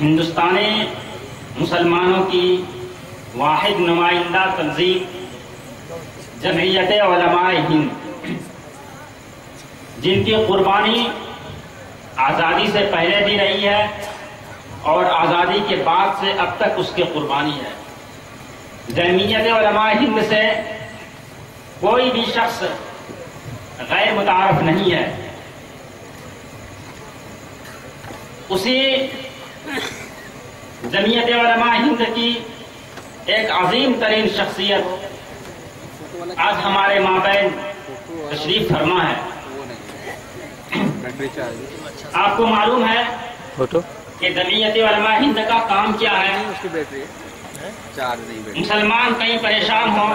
ہندوستانی مسلمانوں کی واحد نمائندہ تنظیم جمعیت علماء ہند، جن کی قربانی آزادی سے پہلے بھی رہی ہے اور آزادی کے بعد سے اب تک اس کی قربانی ہے۔ جمعیت علماء ہند سے کوئی بھی شخص غیر متعارف نہیں ہے۔ اسی جمعیت علماء ہند کی ایک عظیم ترین شخصیت آج ہمارے مابین تشریف فرما ہے۔ آپ کو معلوم ہے کہ جمعیت علماء ہند کا کام کیا ہے؟ مسلمان کہیں پریشان ہوں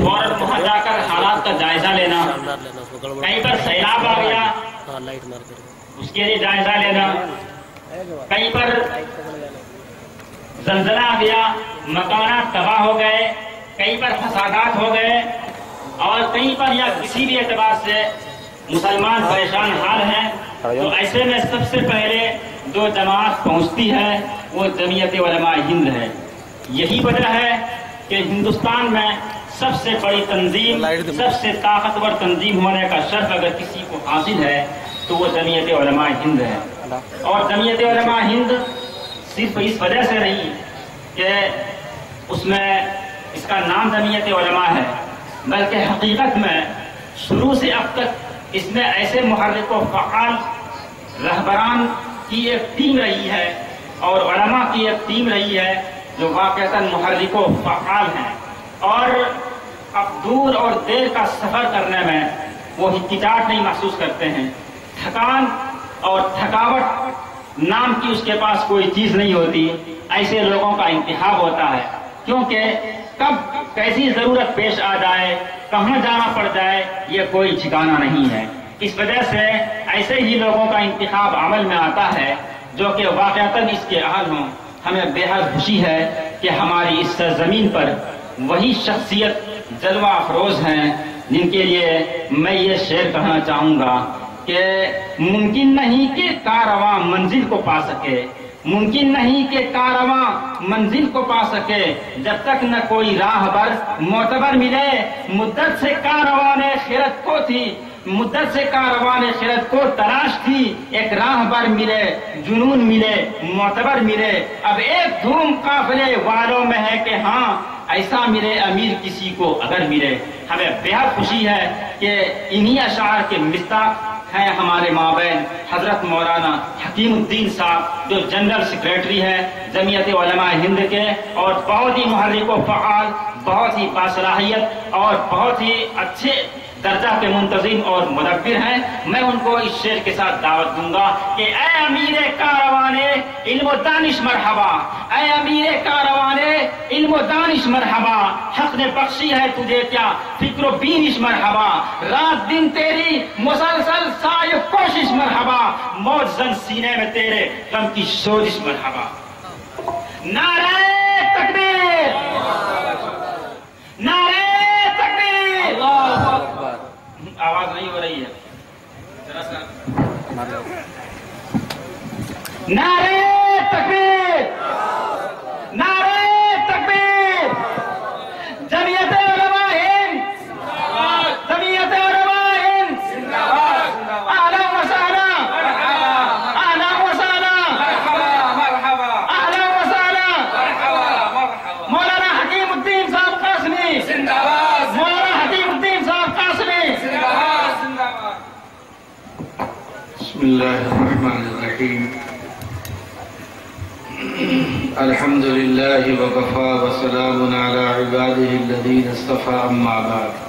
اور وہاں جا کر حالات کا جائزہ لینا، کہیں پر سیلاب آ گیا اس کے لیے جائزہ لینا، کہیں پر زلزلہ آ گیا مکانات تباہ ہو گئے، کہیں پر فسادات ہو گئے، اور کہیں پر یا کسی بھی اعتبار سے مسلمان پریشان حال ہیں، تو ایسے میں سب سے پہلے جو جماعت پہنچتی ہے وہ جمعیت علماء ہند ہے۔ یہی وجہ ہے کہ ہندوستان میں سب سے بڑی تنظیم، سب سے طاقتور تنظیم ہونے کا شرف اگر کسی کو حاصل ہے تو وہ جمعیت علماء ہند ہے۔ اور جمعیت علماء ہند صرف اس وجہ سے نہیں کہ اس میں اس کا نام جمعیت علماء ہے، بلکہ حقیقت میں شروع سے اب تک اس میں ایسے محرک و فعال رہبران کی ایک ٹیم رہی ہے اور علماء کی ایک ٹیم رہی ہے جو واقعتاً محرک و فعال ہیں، اور اب دور اور دیر کا سفر کرنے میں وہ ہچکچاہٹ نہیں محسوس کرتے ہیں، تھکان اور تھکاوٹ نام کی اس کے پاس کوئی چیز نہیں ہوتی۔ ایسے لوگوں کا انتخاب ہوتا ہے، کیونکہ کب کیسی ضرورت پیش آ جائے، کہاں جانا پڑ جائے، یہ کوئی ٹھکانہ نہیں ہے۔ اس وجہ سے ایسے ہی لوگوں کا انتخاب عمل میں آتا ہے جو کہ واقعتاً اس کے اہل ہوں۔ ہمیں بے حد خوشی ہے کہ ہماری اس سرزمین پر وہی شخصیت جلوہ افروز ہیں جن کے لیے میں یہ شعر کہنا چاہوں گا کہ ممکن نہیں کہ کارواں منزل کو پا سکے، ممکن نہیں کہ کارواں منزل کو پا سکے جب تک نہ کوئی راہبر معتبر ملے۔ مدت سے کارواں خیرت کو تھی، مدت سے کارواں خیرت کو تلاش تھی، ایک راہبر ملے، جنون ملے، معتبر ملے، اب ایک دھوم قافلے والوں میں ہے کہ ہاں ایسا ملے امیر کسی کو اگر ملے۔ ہمیں بہت خوشی ہے کہ انہی اشعار کے مصداق ہیں ہمارے مابین حضرت مولانا حکیم الدین صاحب، جو جنرل سیکریٹری ہے جمعیت علماء ہند کے، اور بہت ہی محرک و فعال، بہت ہی باصلاحیت اور بہت ہی اچھے درجہ کے منتظم اور مدبر ہیں۔ میں ان کو اس شعر کے ساتھ دعوت دوں گا کہ اے امیر کاروان علم و دانش مرحبا، اے امیر کاروان علم و دانش مرحبا، حق نے بخشی ہے تجھے کیا فکر و بینش مرحبا، رات دن تیری مسلسل سعی کوشش مرحبا، موج زن سینے میں تیرے غم کی سوزش مرحبا۔ نعرہ تکبیر، نعرہ تکبیر، اللہ اکبر۔ آواز نہیں ہو رہی ہے ذرا سا۔ نعرہ تکبیر، نعرہ تکبیر، جمعیت علماء ہند، جمعیت علماء ہند، اہلا و سہلا، اہلا و سہلا، اہلا و سہلا۔ مولانا حکیم الدین صاحب قاسمی، مولانا حکیم الدین صاحب قاسمی۔ بسم اللہ الرحمن الرحیم، الحمد للہ وکفى وسلام علی عباده الذین اصطفى، اما بعد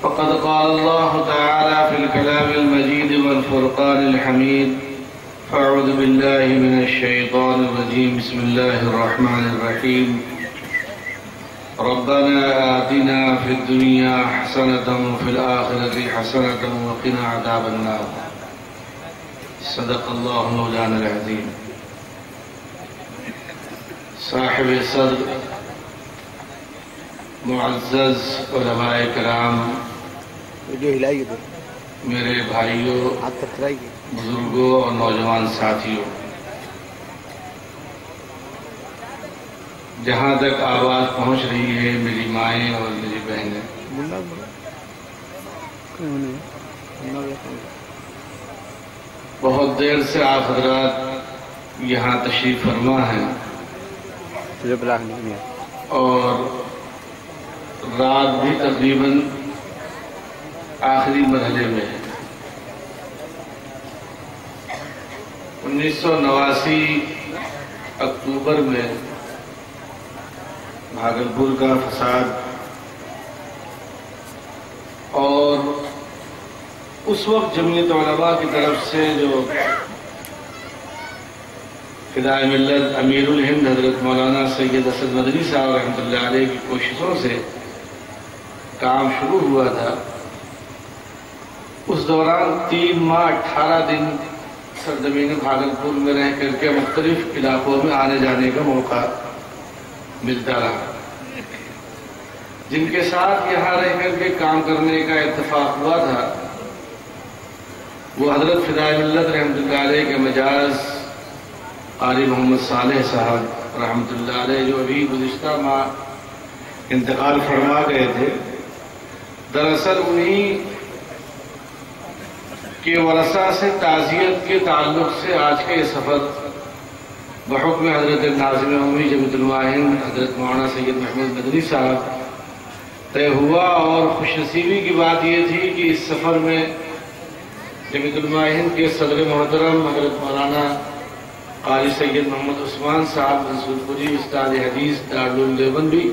فقد قال اللہ تعالی فی الکلام المجید والفرقان الحمید، فاعوذ باللہ من الشیطان الرجیم، بسم اللہ الرحمن الرحیم، ربنا آتنا في الدنيا حسنة وفي الآخرة حسنة وقنا عذاب النار، صدق الله مولانا العظيم۔ صاحب صدر، معزز علماء کرام، میرے بھائیوں، بزرگوں اور نوجوان ساتھیوں، جہاں تک آواز پہنچ رہی ہے میری مائیں اور میری بہنیں، بہت دیر سے آپ حضرات یہاں تشریف فرما ہیں اور رات بھی تقریباً آخری مرحلے میں ہے۔ 1989 اکتوبر میں بھاگلپور کا فساد اور اس وقت جمعیت علماء کی طرف سے جو فدائے ملت امیر الہند حضرت مولانا سید اسد مدنی صاحب رحمۃ اللہ علیہ کی کوششوں سے کام شروع ہوا تھا، اس دوران 3 ماہ 18 دن سرزمین بھاگلپور میں رہ کر کے مختلف علاقوں میں آنے جانے کا موقع ملتا رہا۔ جن کے ساتھ یہاں رہ کر کے کام کرنے کا اتفاق ہوا تھا وہ حضرت فدائے ملت رحمۃ اللہ علیہ کے مجاز قاری محمد صالح صاحب رحمۃ اللہ علیہ، جو ابھی گزشتہ ماہ انتقال فرما گئے تھے۔ دراصل انہی کے ورثہ سے تعزیت کے تعلق سے آج کا یہ سفر بحکم حضرت ناظم عمومی جمعیت علماء ہند حضرت مولانا سید محمود مدنی صاحب طے ہوا، اور خوش نصیبی کی بات یہ تھی کہ اس سفر میں جمعیت علماء ہند کے صدر محترم حضرت مولانا قاری سید محمد عثمان صاحب منصور پوری استاد حدیث دارالعلوم دیوبند بھی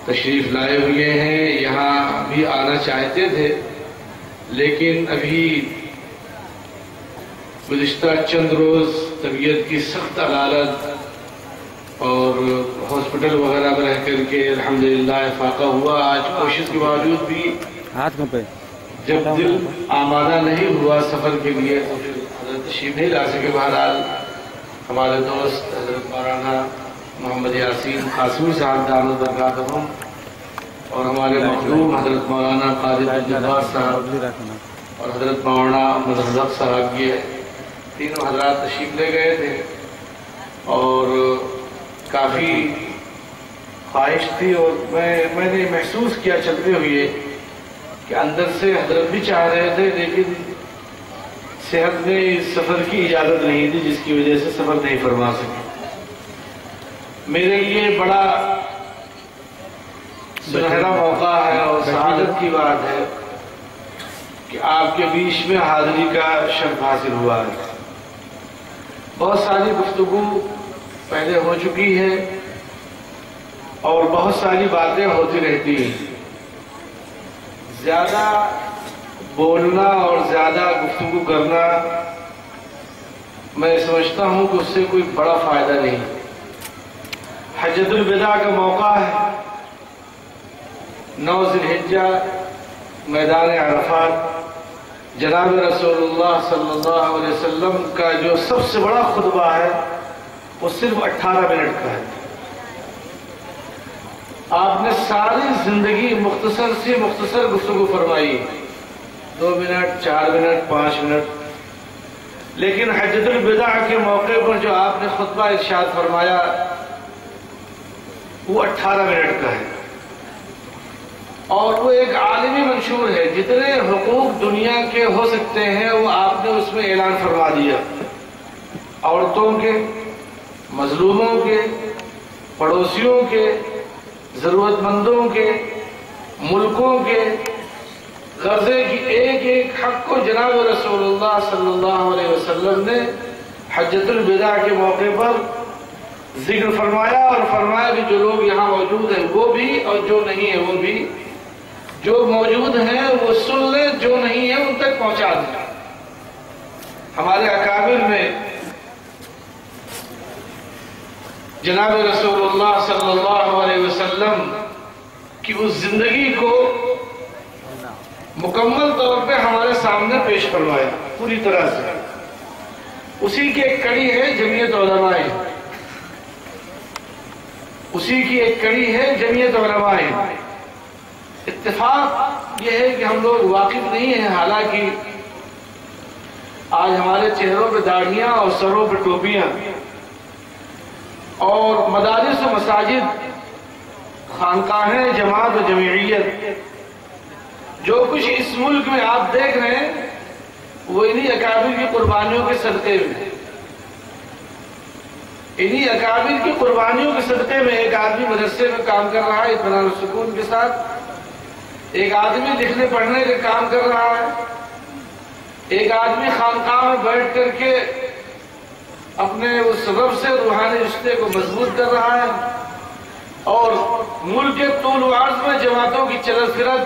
تشریف لائے ہوئے ہیں۔ یہاں بھی آنا چاہتے تھے لیکن ابھی گزشتہ چند روز طبیعت کی سخت علالت اور ہاسپٹل وغیرہ میں رہ کر کے الحمدللہ افاقہ ہوا۔ آج کوشش کے باوجود بھی جب دل آمادہ نہیں ہوا سفر کے لیے تو پھر حضرت تشریف نہیں لا سکے۔ بہرحال ہمارے دوست حضرت مولانا محمد یاسین قاسمی صاحب دامت برکاتہم اور ہمارے مخدوم حضرت مولانا قادر الجبار صاحب اور حضرت مولانا احمد رزق صاحب، یہ تینوں حضرات تشریف لے گئے تھے، اور کافی خواہش تھی اور میں نے محسوس کیا چلتے ہوئے کہ اندر سے حضرت بھی چاہ رہے تھے لیکن صحت میں اس سفر کی اجازت نہیں تھی، جس کی وجہ سے سفر نہیں فرما سکے۔ میرے لیے بڑا سنہرا موقع ہے اور سعادت کی بات ہے کہ آپ کے بیچ میں حاضری کا شرف حاصل ہوا ہے۔ بہت ساری گفتگو پہلے ہو چکی ہے اور بہت ساری باتیں ہوتی رہتی ہیں۔ زیادہ بولنا اور زیادہ گفتگو کرنا میں سمجھتا ہوں کہ اس سے کوئی بڑا فائدہ نہیں۔ حجۃ الوداع کا موقع ہے، 9 ذی الحجہ، میدان عرفات، جناب رسول اللہ صلی اللہ علیہ وسلم کا جو سب سے بڑا خطبہ ہے وہ صرف 18 منٹ کا ہے۔ آپ نے ساری زندگی مختصر سے مختصر گفتگو فرمائی، 2 منٹ، 4 منٹ، 5 منٹ، لیکن حجۃ الوداع کے موقع پر جو آپ نے خطبہ ارشاد فرمایا وہ 18 منٹ کا ہے، اور وہ ایک عالمی منشور ہے۔ جتنے حقوق دنیا کے ہو سکتے ہیں وہ آپ نے اس میں اعلان فرما دیا، عورتوں کے، مظلوموں کے، پڑوسیوں کے، ضرورت مندوں کے، ملکوں کے، غرضے کی ایک ایک حق کو جناب رسول اللہ صلی اللہ علیہ وسلم نے حجۃ الوداع کے موقع پر ذکر فرمایا، اور فرمایا کہ جو لوگ یہاں موجود ہیں وہ بھی اور جو نہیں ہیں وہ بھی، جو موجود ہیں وہ سن لیں، جو نہیں ہیں ان تک پہنچا دیں۔ ہمارے اکابر میں جناب رسول اللہ صلی اللہ علیہ وسلم کی اس زندگی کو مکمل طور پہ ہمارے سامنے پیش فرمایا پوری طرح سے۔ اسی کی ایک کڑی ہے جمعیت علماء، اسی کی ایک کڑی ہے جمعیت علماء۔ اتفاق یہ ہے کہ ہم لوگ واقف نہیں ہیں، حالانکہ آج ہمارے چہروں پہ داڑھیاں اور سروں پہ ٹوپیاں، اور مدارس و مساجد، خانقاہیں، جماعت و جمعیت، جو کچھ اس ملک میں آپ دیکھ رہے ہیں وہ انہی اکابر کی قربانیوں کے صدقے میں، انہی اکابر کی قربانیوں کے صدقے میں ایک آدمی مدرسے میں کام کر رہا ہے اطمینان و سکون کے ساتھ، ایک آدمی لکھنے پڑھنے کا کام کر رہا ہے، ایک آدمی خانقاہ میں بیٹھ کر کے اپنے اس رب سے روحانی رشتے کو مضبوط کر رہا ہے، اور ملک کے طول و عرض میں جماعتوں کی چلت پھرت،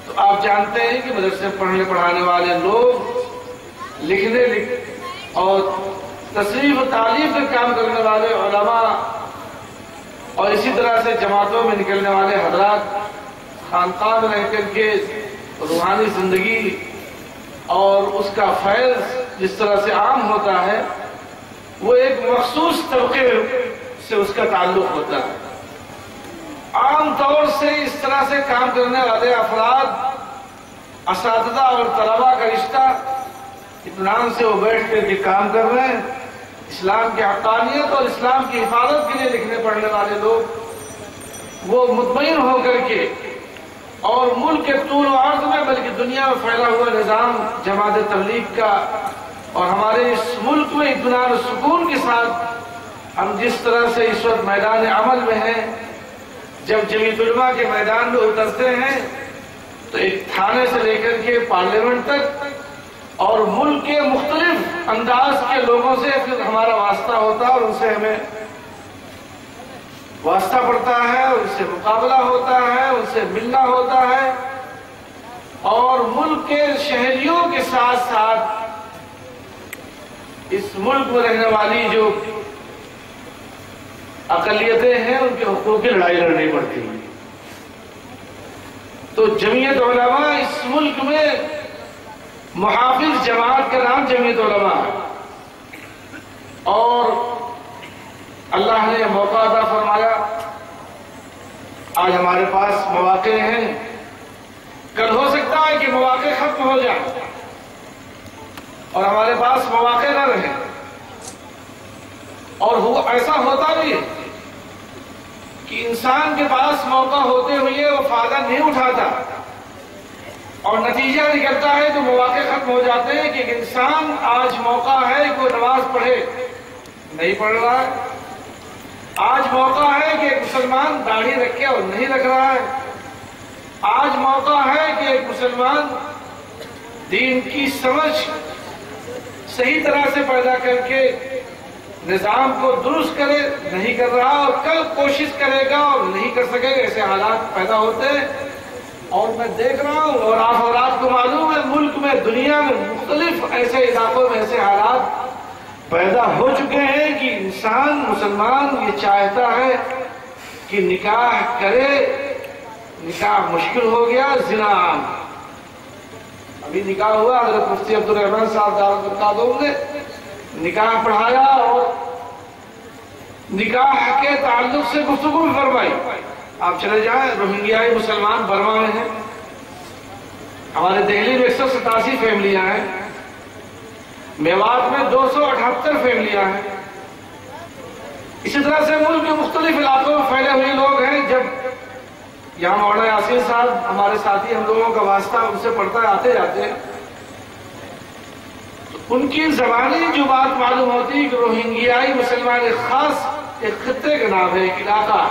تو آپ جانتے ہیں کہ مدرسے پڑھنے پڑھانے والے لوگ، لکھنے اور تصریف و تعلیف کا کام کرنے والے علماء، اور اسی طرح سے جماعتوں میں نکلنے والے حضرات، خانقاہ میں رہ کر کے روحانی زندگی اور اس کا فیض جس طرح سے عام ہوتا ہے، وہ ایک مخصوص طبقے سے اس کا تعلق ہوتا ہے۔ عام طور سے اس طرح سے کام کرنے والے افراد، اساتذہ اور طلباء کا رشتہ، اطمینان سے وہ بیٹھ کر کے کام کر رہے ہیں، اسلام کی حقانیت اور اسلام کی حفاظت کے لیے لکھنے پڑھنے والے لوگ، وہ مطمئن ہو کر کے، اور ملک کے طول و عرض میں بلکہ دنیا میں پھیلا ہوا نظام جماعت تبلیغ کا، اور ہمارے اس ملک میں اطمینان و سکون کے ساتھ ہم جس طرح سے اس وقت میدان عمل میں ہیں، جب جمعیت علماء کے میدان میں اترتے ہیں تو ایک تھانے سے لے کر کے پارلیمنٹ تک اور ملک کے مختلف انداز کے لوگوں سے پھر ہمارا واسطہ ہوتا ہے، اور ان سے ہمیں واسطہ پڑتا ہے، ان سے مقابلہ ہوتا ہے، ان سے ملنا ہوتا ہے، اور ملک کے شہریوں کے ساتھ ساتھ اس ملک میں رہنے والی جو اقلیتیں ہیں ان کے حقوق کی لڑائی لڑنی پڑتی ہے۔ تو جمعیت علماء اس ملک میں محافظ جماعت کا نام جمعیت علماء ہے، اور اللہ نے موقع عطا فرمایا، آج ہمارے پاس مواقع ہیں، کل ہو سکتا ہے کہ مواقع ختم ہو جائیں اور ہمارے پاس مواقع نہ رہے، اور ایسا ہوتا بھی ہے کہ انسان کے پاس موقع ہوتے ہوئے وہ فائدہ نہیں اٹھاتا، اور نتیجہ نکلتا ہے تو مواقع ختم ہو جاتے ہیں کہ انسان آج موقع ہے کہ وہ نماز پڑھے، نہیں پڑھ رہا ہے، آج موقع ہے کہ ایک مسلمان داڑھی رکھے اور نہیں رکھ رہا ہے، آج موقع ہے کہ ایک مسلمان دین کی سمجھ صحیح طرح سے پیدا کر کے نظام کو درست کرے، نہیں کر رہا، اور کل کوشش کرے گا اور نہیں کر سکے گا، ایسے حالات پیدا ہوتے ہیں۔ اور میں دیکھ رہا ہوں، اور آپ کو معلوم ہے، ملک میں، دنیا میں مختلف ایسے علاقوں میں ایسے حالات پیدا ہو چکے ہیں کہ انسان مسلمان یہ چاہتا ہے کہ نکاح کرے، نکاح مشکل ہو گیا، زنا عام۔ ابھی نکاح ہوا، حضرت مفتی عبدالرحمن صاحب دعوت برکاتہ نے نکاح پڑھایا اور نکاح کے تعلق سے گفتگو فرمائی۔ آپ چلے جائیں، روہنگیائی مسلمان برما میں ہیں، ہمارے دہلی میں 187 فیملیاں ہیں، میوات میں 278 فیملیاں ہیں، اسی طرح سے ملک کے مختلف علاقوں میں پھیلے ہوئے لوگ ہیں۔ جب یہاں مولانا یاسین صاحب ہمارے ساتھی، ہم لوگوں کا واسطہ ان سے پڑھتا ہے، آتے جاتے ہیں، ان کی زبانی جو بات معلوم ہوتی ہے کہ روہنگیائی مسلمان ایک خاص ایک خطے کا نام ہے، ایک علاقہ،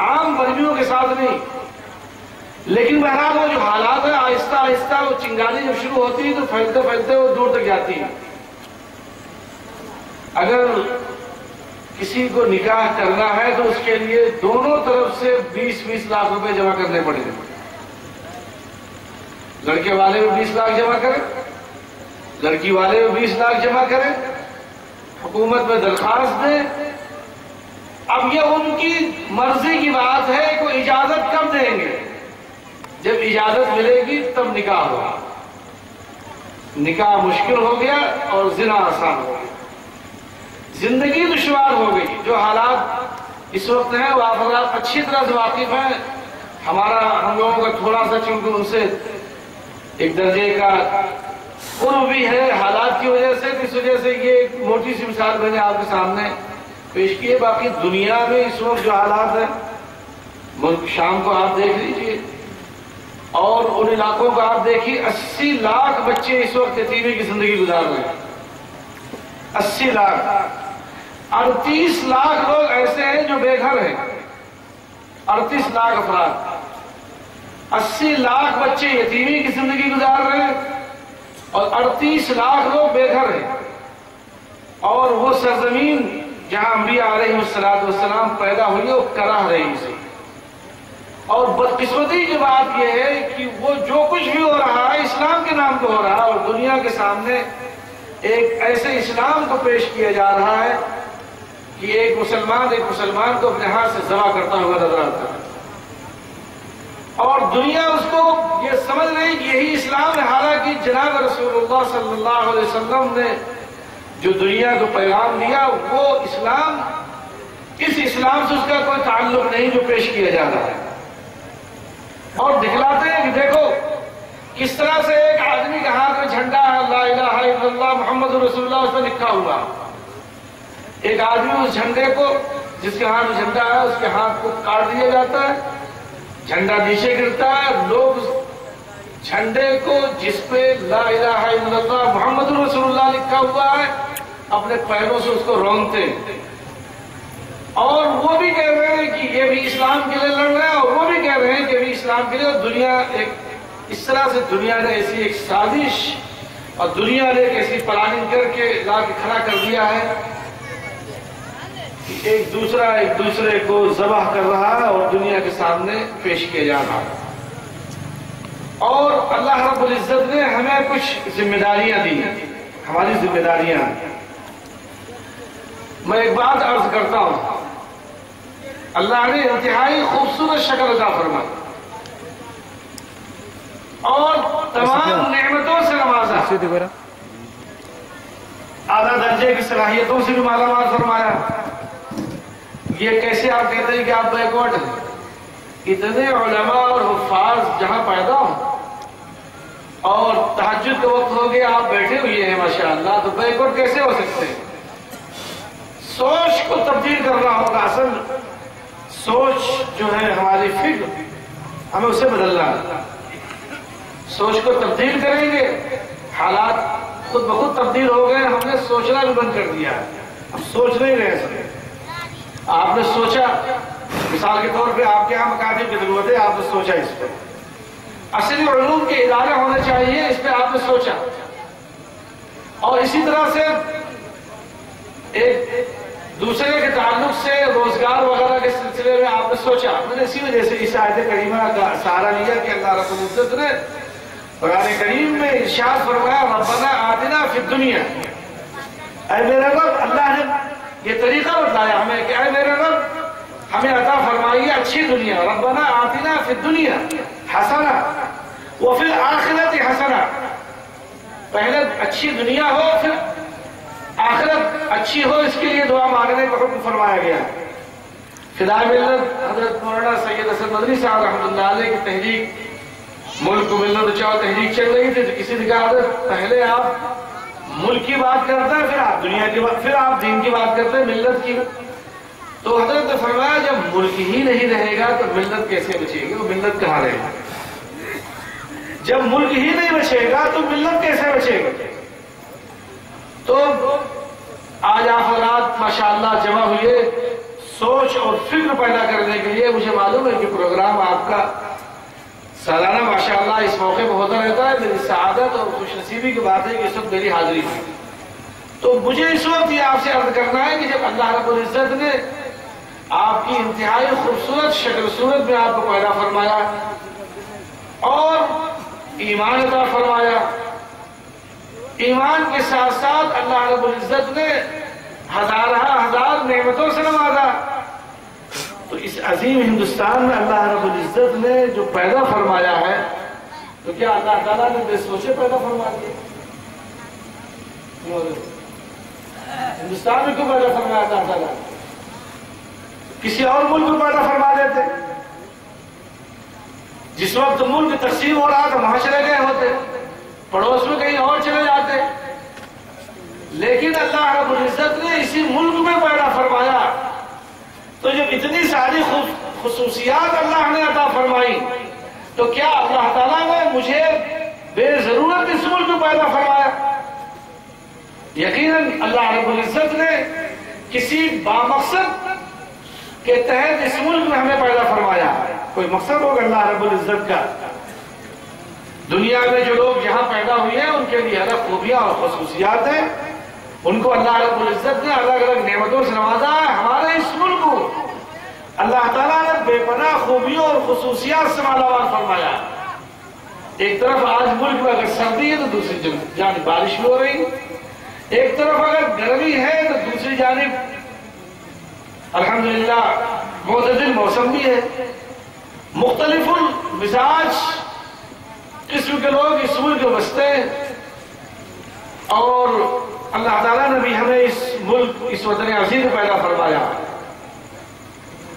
عام برمیوں کے ساتھ نہیں، لیکن بہرحال وہ جو حالات ہیں، آہستہ آہستہ وہ چنگاری جب شروع ہوتی ہے تو پھیلتے پھیلتے وہ دور تک جاتی ہے۔ اگر کسی کو نکاح کرنا ہے تو اس کے لیے دونوں طرف سے 20-20 لاکھ روپے جمع کرنے پڑیں گے، لڑکے والے بھی 20 لاکھ جمع کریں، لڑکی والے بھی 20 لاکھ جمع کریں، حکومت میں درخواست دیں۔ اب یہ ان کی مرضی کی بات ہے کہ وہ اجازت کب دیں گے، جب اجازت ملے گی تب نکاح ہوگا۔ نکاح مشکل ہو گیا اور زنا آسان ہو گیا، زندگی دشوار ہو گئی۔ جو حالات اس وقت ہیں وہ آپ اچھی طرح سے واقف ہیں ہم لوگوں کا تھوڑا سا چونکہ ان سے ایک درجے کا قرب بھی ہے حالات کی وجہ سے، اس وجہ سے یہ ایک موٹی سی مثال میں نے آپ کے سامنے پیش کی ہے۔ باقی دنیا میں اس وقت جو حالات ہیں، ملک شام کو آپ دیکھ لیجئے اور ان علاقوں کو آپ دیکھیے، 80 لاکھ بچے اس وقت یتیمی کی زندگی گزار رہے ہیں۔ 80 لاکھ، 38 لاکھ لوگ ایسے ہیں جو بے گھر ہیں، 38 لاکھ افراد، 80 لاکھ بچے یتیمی کی زندگی گزار رہے ہیں اور 38 لاکھ لوگ بے گھر ہیں۔ اور وہ سرزمین جہاں انبیاء علیہ السلام پیدا ہوئی وہ کرہ رہی سے۔ اور بدقسمتی کی بات یہ ہے کہ وہ جو کچھ بھی ہو رہا ہے اسلام کے نام پہ ہو رہا ہے، اور دنیا کے سامنے ایک ایسے اسلام کو پیش کیا جا رہا ہے کہ ایک مسلمان کو اپنے ہاتھ سے ذبح کرتا ہوا نظر آتا ہے، اور دنیا اس کو یہ سمجھ رہی کہ یہی اسلام ہے، حالانکہ جناب رسول اللہ صلی اللہ علیہ وسلم نے جو دنیا کو پیغام دیا وہ اسلام، اس اسلام سے اس کا کوئی تعلق نہیں جو پیش کیا جا رہا ہے۔ اور دکھلاتے ہیں کہ دیکھو کس طرح سے ایک آدمی کے ہاتھ میں جھنڈا ہے، لا الہ الا اللہ محمد رسول اللہ، اس میں لکھا ہوا، ایک آدمی اس جھنڈے کو، جس کے ہاتھ میں جھنڈا ہے، اس کے ہاتھ کو کاٹ دیا جاتا ہے، جھنڈا نیچے گرتا ہے، لوگ جھنڈے کو جس پہ لا الہ الا اللہ محمد رسول اللہ لکھا ہوا ہے اپنے پیروں سے اس کو رونگتے ہیں، اور وہ بھی کہہ رہے ہیں کہ یہ بھی اسلام کے لیے لڑ رہے ہیں، اور وہ بھی کہہ رہے ہیں کہ یہ بھی اسلام کے لیے۔ اور دنیا ایک اس طرح سے دنیا نے ایسی ایک سازش اور دنیا نے ایک ایسی پلاننگ کر کے لا کے کھڑا کر دیا ہے کہ ایک دوسرے کو ذبح کر رہا ہے اور دنیا کے سامنے پیش کیا جا رہا ہے۔ اور اللہ رب العزت نے ہمیں کچھ ذمہ داریاں دی ہیں، ہماری ذمہ داریاں۔ میں ایک بات عرض کرتا ہوں، اللہ نے انتہائی خوبصورت شکل عطا فرمائی اور تمام نعمتوں سے نوازا، اعلیٰ درجے کی صلاحیتوں سے بھی مالا مال فرمایا۔ یہ کیسے آپ کہتے ہیں کہ آپ بیکورڈ ہیں؟ اتنے علماء اور حفاظ جہاں پیدا ہوں اور تہجد کے وقت ہو گیا آپ بیٹھے ہوئے ہیں ماشاءاللہ، تو بیکورڈ کیسے ہو سکتے ہیں؟ سوچ کو تبدیل کرنا ہوگا، اصل سوچ جو ہے ہماری فکر ہمیں اسے بدلنا ہے۔ سوچ کو تبدیل کریں گے، حالات خود بخود تبدیل ہو گئے، ہم نے سوچنا بھی بند کر دیا ہے، ہم سوچ نہیں رہے سکتے۔ آپ نے سوچا، مثال کے طور پہ آپ کے یہاں مکاتب کی ضرورت ہے، آپ نے سوچا اس پہ، اصلی علوم کے ادارے ہونے چاہیے، اس پہ آپ نے سوچا۔ اور اسی طرح سے ایک دوسرے کے تعلق سے روزگار وغیرہ کے سلسلے میں آپ نے سوچا۔ میں نے اسی وجہ سے اس آیت کریمہ کا سہارا لیا کہ اللہ رب العزت نے قرآن کریم میں ارشاد فرمایا، ربنا آتنا فی الدنیا، اے میرے رب، اللہ نے یہ طریقہ بتایا ہمیں کہ اے میرے رب ہمیں عطا فرمائیے اچھی دنیا، ربنا آتنا فی الدنیا حسنہ وفی الآخرۃ حسنہ، پہلے اچھی دنیا ہو پھر آخرت اچھی ہو، اس کے لیے دعا مانگنے کا حکم فرمایا گیا۔ فدائے ملت حضرت مولانا سید حسن مدنی صاحب رحمۃ اللہ علیہ کی تحریک، ملک کو ملت بچاؤ تحریک چل رہی تھی، تو کسی نے کہا حضرت پہلے آپ ملک کی بات کرتے ہیں، پھر آپ دنیا کی بات، پھر آپ دین کی بات کرتے ہیں، ملت کی۔ تو حضرت نے فرمایا جب ملک ہی نہیں رہے گا تو ملت کیسے بچے گی، وہ ملت کہاں رہے گا؟ جب ملک ہی نہیں بچے گا تو ملت کیسے بچے گا؟ تو آج آپ حضرات ماشاءاللہ جمع ہوئے سوچ اور فکر پیدا کرنے کے لیے۔ مجھے معلوم ہے کہ پروگرام آپ کا سالانہ ماشاءاللہ اس موقع پہ ہوتا رہتا ہے، میری سعادت اور خوش نصیبی کی بات ہے کہ اس وقت میری حاضری ہے۔ تو مجھے اس وقت یہ آپ سے عرض کرنا ہے کہ جب اللہ رب العزت نے آپ کی انتہائی خوبصورت شکل صورت میں آپ کو پیدا فرمایا اور ایمان عطا فرمایا، ایمان کے ساتھ ساتھ اللہ رب العزت نے ہزار نعمتوں سے نوازا، تو اس عظیم ہندوستان میں اللہ رب العزت نے جو پیدا فرمایا ہے، تو کیا اللہ تعالیٰ نے بے سوچے پیدا فرما دیا؟ ہندوستان میں کیوں پیدا فرمایا اللہ تعالیٰ؟ کسی اور ملک کو پیدا فرما دیتے، جس وقت ملک تقسیم ہو رہا تھا وہاں چلے گئے ہوتے، پڑوس میں کہیں اور چلے جاتے، لیکن اللہ رب العزت نے اسی ملک میں پیدا فرمایا، تو جب اتنی ساری خصوصیات اللہ نے عطا فرمائی، تو کیا اللہ تعالیٰ نے مجھے بے ضرورت اس ملک میں پیدا فرمایا؟ یقیناً اللہ رب العزت نے کسی بامقصد کے تحت اس ملک میں ہمیں پیدا فرمایا، کوئی مقصد ہوگا اللہ رب العزت کا۔ دنیا میں جو لوگ یہاں پیدا ہوئے ہیں ان کے لیے الگ خوبیاں اور خصوصیات ہیں، ان کو اللہ رب العزت نے الگ الگ نعمتوں سے نوازا ہے۔ ہمارے اس ملک کو اللہ تعالیٰ نے بے پناہ خوبیوں اور خصوصیات سے مالامال فرمایا۔ ایک طرف آج ملک میں اگر سردی ہے تو دوسری جانب بارش بھی ہو رہی، ایک طرف اگر گرمی ہے تو دوسری جانب الحمدللہ معتدل موسم بھی ہے۔ مختلف المزاج قسم کے لوگ اس ملک میں بستے ہیں، اور اللہ تعالیٰ نے بھی ہمیں اس ملک، اس وطن عزیز میں پیدا فرمایا۔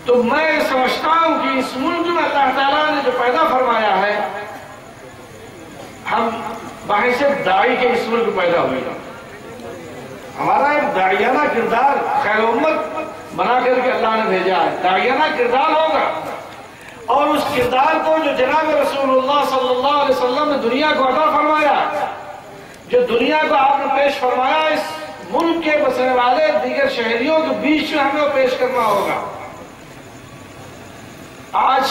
تو میں سمجھتا ہوں کہ اس ملک میں اللہ تعالیٰ نے جو پیدا فرمایا ہے، ہم بحیثیت داعی کے اس ملک میں پیدا ہوئے ہیں، ہمارا ایک داعیانہ کردار خیر امت بنا کر کے اللہ نے بھیجا ہے، داعیانہ کردار ہوگا، اور اس کردار کو جو جناب رسول اللہ صلی اللہ علیہ وسلم نے دنیا کو عطا فرمایا، جو دنیا کو آپ نے پیش فرمایا، اس ملک کے بسنے والے دیگر شہریوں کے بیچ میں ہمیں پیش کرنا ہوگا۔ آج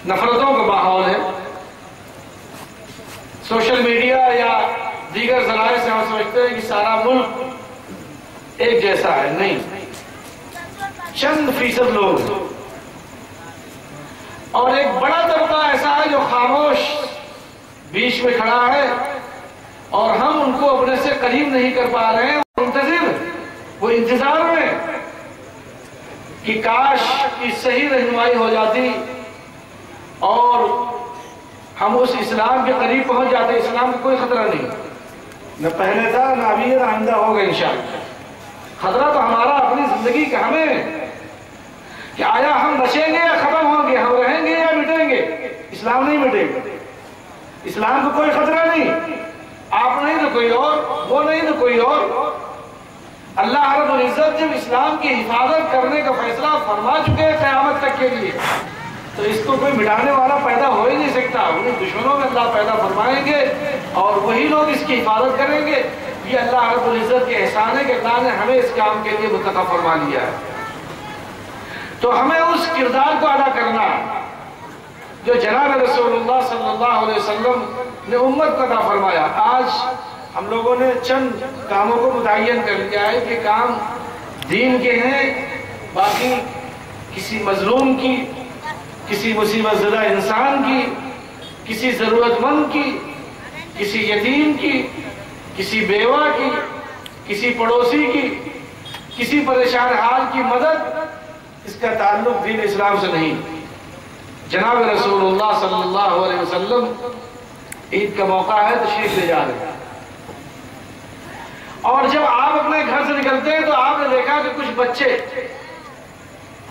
نفرتوں کا ماحول ہے، سوشل میڈیا یا دیگر ذرائع سے ہم سمجھتے ہیں کہ سارا ملک ایک جیسا ہے، نہیں، چند فیصد لوگ اور ایک بڑا طبقہ ایسا ہے جو خاموش بیچ میں کھڑا ہے، اور ہم ان کو اپنے سے قریب نہیں کر پا رہے ہیں، وہ انتظار میں کہ کاش کی صحیح رہنمائی ہو جاتی اور ہم اس اسلام کے قریب پہنچ جاتے۔ اسلام کا کوئی خطرہ نہیں، نہ پہلے تھا نہ ابھی نہ آئندہ ہوگا انشاءاللہ۔ خطرہ تو ہمارا اپنی زندگی کا ہمیں کہ آیا ہم بچیں گے یا ختم ہوں گے، ہم رہیں گے یا مٹیں گے۔ اسلام نہیں مٹے گا، اسلام کو کوئی خطرہ نہیں، آپ نہیں تو کوئی اور، وہ نہیں تو کوئی اور۔ اللہ رب العزت جب اسلام کی حفاظت کرنے کا فیصلہ فرما چکے ہیں قیامت تک کے لیے، تو اس کو کوئی مٹانے والا پیدا ہو ہی نہیں سکتا۔ انہیں دشمنوں میں اللہ پیدا فرمائیں گے اور وہی لوگ اس کی حفاظت کریں گے۔ یہ اللہ رب العزت کے احسان ہے کہ اللہ نے ہمیں اس کام کے لیے منتخب فرما لیا ہے۔ تو ہمیں اس کردار کو ادا کرنا جو جناب رسول اللہ صلی اللہ علیہ وسلم نے امت کو عطا فرمایا۔ آج ہم لوگوں نے چند کاموں کو متعین کر لیا ہے کہ کام دین کے ہیں، باقی کسی مظلوم کی، کسی مصیبت زدہ انسان کی، کسی ضرورت مند کی، کسی یتیم کی، کسی بیوہ کی، کسی پڑوسی کی، کسی پریشان حال کی مدد، اس کا تعلق دین اسلام سے نہیں۔ جناب رسول اللہ صلی اللہ علیہ وسلم عید کا موقع ہے، تشریف لے جا رہے ہیں، اور جب آپ اپنے گھر سے نکلتے ہیں تو آپ نے دیکھا کہ کچھ بچے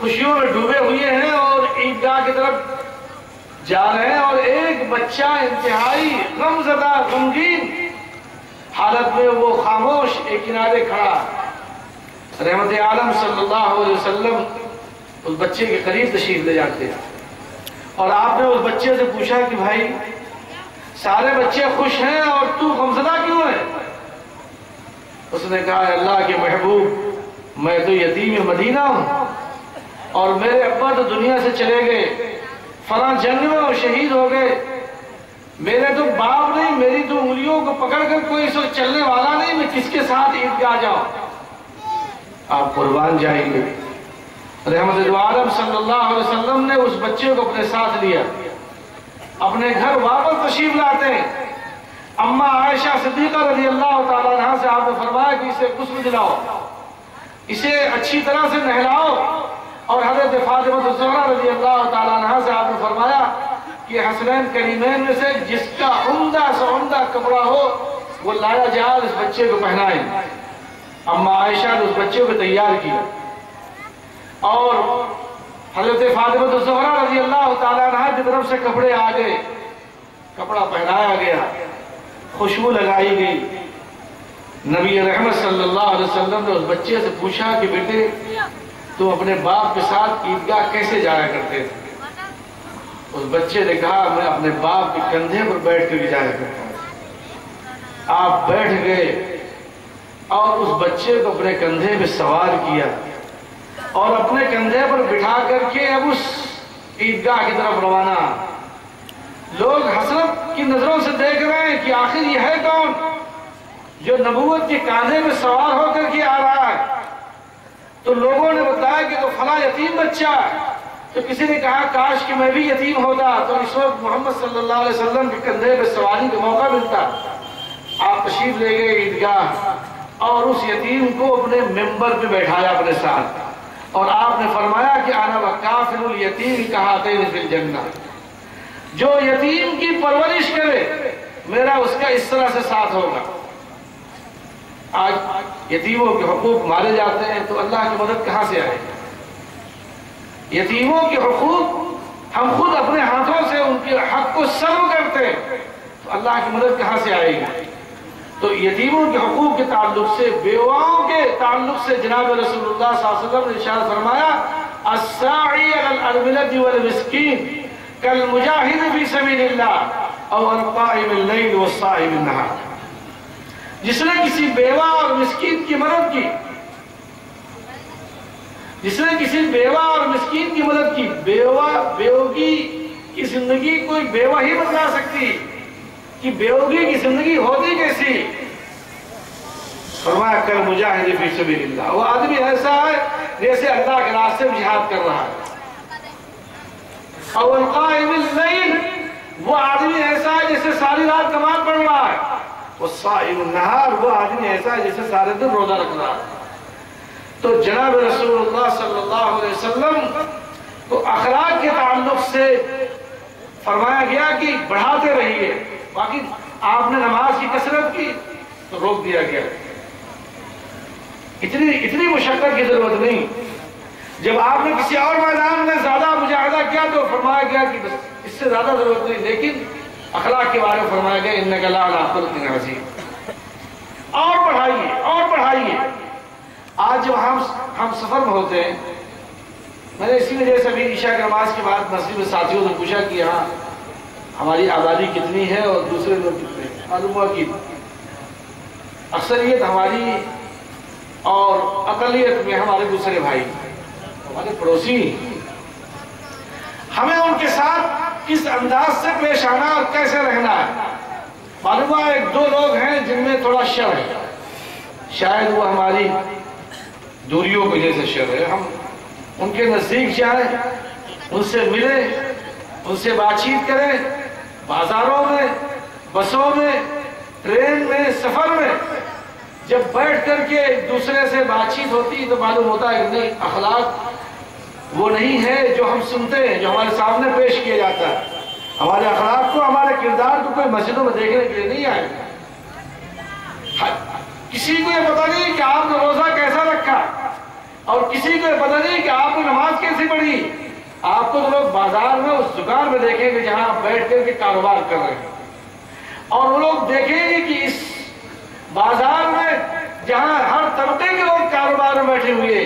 خوشیوں میں ڈوبے ہوئے ہیں اور عیدگاہ کی طرف جا رہے ہیں، اور ایک بچہ انتہائی غمزدہ غمگین حالت میں وہ خاموش ایک کنارے کھڑا۔ رحمت عالم صلی اللہ علیہ وسلم اس بچے کے قریب تشریف لے جاتے ہیں، اور آپ نے اس بچے سے پوچھا کہ بھائی سارے بچے خوش ہیں اور تو غمزدہ کیوں ہے؟ اس نے کہا اللہ کے محبوب، میں تو یتیم مدینہ ہوں، اور میرے ابا تو دنیا سے چلے گئے، فلاں جنگ میں اور شہید ہو گئے، میرے تو باپ نہیں، میری تو انگلیوں کو پکڑ کر کوئی اس وقت چلنے والا نہیں، میں کس کے ساتھ عیدگاہ جاؤں؟ آپ قربان جائیں گے۔ رحمت عالم صلی اللہ علیہ وسلم نے اس بچے کو اپنے ساتھ لیا، اپنے گھر واپس تشریف لاتے ہیں۔ اماں عائشہ صدیقہ رضی اللہ تعالیٰ عنہ سے آپ نے فرمایا کہ اسے غسل دلاؤ، اسے اچھی طرح سے نہلاؤ، اور حضرت فاطمہ الزہرا رضی اللہ تعالیٰ عنہ سے آپ نے فرمایا کہ حسنین کریمین میں سے جس کا عمدہ سے عمدہ کپڑا ہو وہ لایا جائے، اس بچے کو پہنائیں۔ اماں عائشہ نے اس بچے کو تیار کیا، اور حضرت فاطمہ الزہرا رضی اللہ تعالیٰ عنہ کی طرف سے کپڑے آ گئے، کپڑا پہنایا گیا، خوشبو لگائی گئی۔ نبی رحمت صلی اللہ علیہ وسلم نے اس بچے سے پوچھا کہ بیٹے تم اپنے باپ کے ساتھ عیدگاہ کیسے جایا کرتے تھے؟ اس بچے نے کہا میں اپنے باپ کے کندھے پر بیٹھ کر جایا کرتا ہوں۔ آپ بیٹھ گئے اور اس بچے کو اپنے کندھے پہ سوار کیا اور اپنے کندھے پر بٹھا کر کے اب اس عیدگاہ کی طرف روانہ۔ لوگ حسرت کی نظروں سے دیکھ رہے ہیں کہ آخر یہ ہے کون جو نبوت کے کاندھے پہ سوار ہو کر کے آ رہا ہے؟ تو لوگوں نے بتایا کہ تو فلاں یتیم بچہ ہے۔ تو کسی نے کہا کاش کہ میں بھی یتیم ہوتا تو اس وقت محمد صلی اللہ علیہ وسلم کے کندھے پہ سواری کا موقع ملتا۔ آپ تشریف لے گئے عیدگاہ اور اس یتیم کو اپنے ممبر پہ بیٹھایا اپنے ساتھ، اور آپ نے فرمایا کہ انا وکافل الیتیم کہاتین فی الجنہ، جو یتیم کی پرورش کرے میرا اس کا اس طرح سے ساتھ ہوگا۔ آج یتیموں کے حقوق مارے جاتے ہیں تو اللہ کی مدد کہاں سے آئے گی؟ یتیموں کے حقوق ہم خود اپنے ہاتھوں سے ان کے حق کو سلب کرتے ہیں تو اللہ کی مدد کہاں سے آئے گی؟ تو یتیموں کے حقوق کے تعلق سے، بیواؤں کے تعلق سے جناب رسول اللہ صلی اللہ علیہ وسلم نے ارشاد فرمایا الساعی علی الارملة والمسکین کالمجاہد فی سبیل اللہ او القائم اللیل والصائم النہار۔ جس نے کسی بیوہ اور مسکین کی مدد کی، جس نے کسی بیوہ اور مسکین کی مدد کی، بیوگی کی زندگی کوئی بیوہ ہی بتا سکتی کہ بیوگی کی زندگی ہوتی کیسی؟ فرمایا کل مجاہد فی سبیل اللہ، وہ آدمی ایسا ہے جیسے اللہ کے راستے میں جہاد کر رہا ہے۔ اور القائم اللیل، وہ آدمی ایسا ہے جیسے ساری رات نماز پڑھ رہا ہے۔ والصائم النہار، وہ آدمی ایسا ہے جیسے سارے دن روزہ رکھ رہا ہے۔ تو جناب رسول اللہ صلی اللہ علیہ وسلم کو اخلاق کے تعلق سے فرمایا گیا کہ بڑھاتے رہیے، باقی آپ نے نماز کی کثرت کی تو روک دیا گیا۔ اتنی مشقت کی ضرورت نہیں۔ جب آپ نے کسی اور میدان میں زیادہ مجاہدہ کیا تو فرمایا گیا کہ بس اس سے زیادہ ضرورت نہیں، لیکن اخلاق کے بارے میں فرمایا گیا انک لعلی خلق عظیم، اور بڑھائیے اور بڑھائیے۔ آج جب ہم سفر میں ہوتے ہیں، میں نے اسی وجہ سے ابھی عشاء کی نماز کے بعد مسجد میں ساتھیوں سے پوچھا کہ یہاں ہماری آبادی کتنی ہے اور دوسرے لوگ کتنے ہیں؟ معلوم ہوا کہ اکثریت ہماری اور اقلیت میں ہمارے دوسرے بھائی، ہمارے پڑوسی۔ ہمیں ان کے ساتھ کس انداز سے پیش آنا اور کیسے رہنا ہے؟ معلوم ہوا ایک دو لوگ ہیں جن میں تھوڑا شر ہے، شاید وہ ہماری دوریوں کی وجہ سے شر ہے۔ ہم ان کے نزدیک جائیں، ان سے ملیں، ان سے بات چیت کریں، بازاروں میں، بسوں میں، ٹرین میں، سفر میں جب بیٹھ کر کے ایک دوسرے سے بات چیت ہوتی تو معلوم ہوتا ہے کہ نہیں، اخلاق وہ نہیں ہے جو ہم سنتے ہیں، جو ہمارے سامنے پیش کیا جاتا ہے۔ ہمارے اخلاق کو، ہمارے کردار کو کوئی مسجدوں میں دیکھنے کے لیے نہیں آئے۔ کسی کو یہ پتہ نہیں کہ آپ نے روزہ کیسا رکھا، اور کسی کو یہ پتہ نہیں کہ آپ نے نماز کیسی پڑھی۔ آپ کو تو لوگ بازار میں اس دکان میں دیکھیں گے جہاں آپ بیٹھ کر کے کاروبار کر رہے ہیں، اور وہ لوگ دیکھیں گے کہ اس بازار میں جہاں ہر طبقے کے لوگ کاروبار میں بیٹھے ہوئے،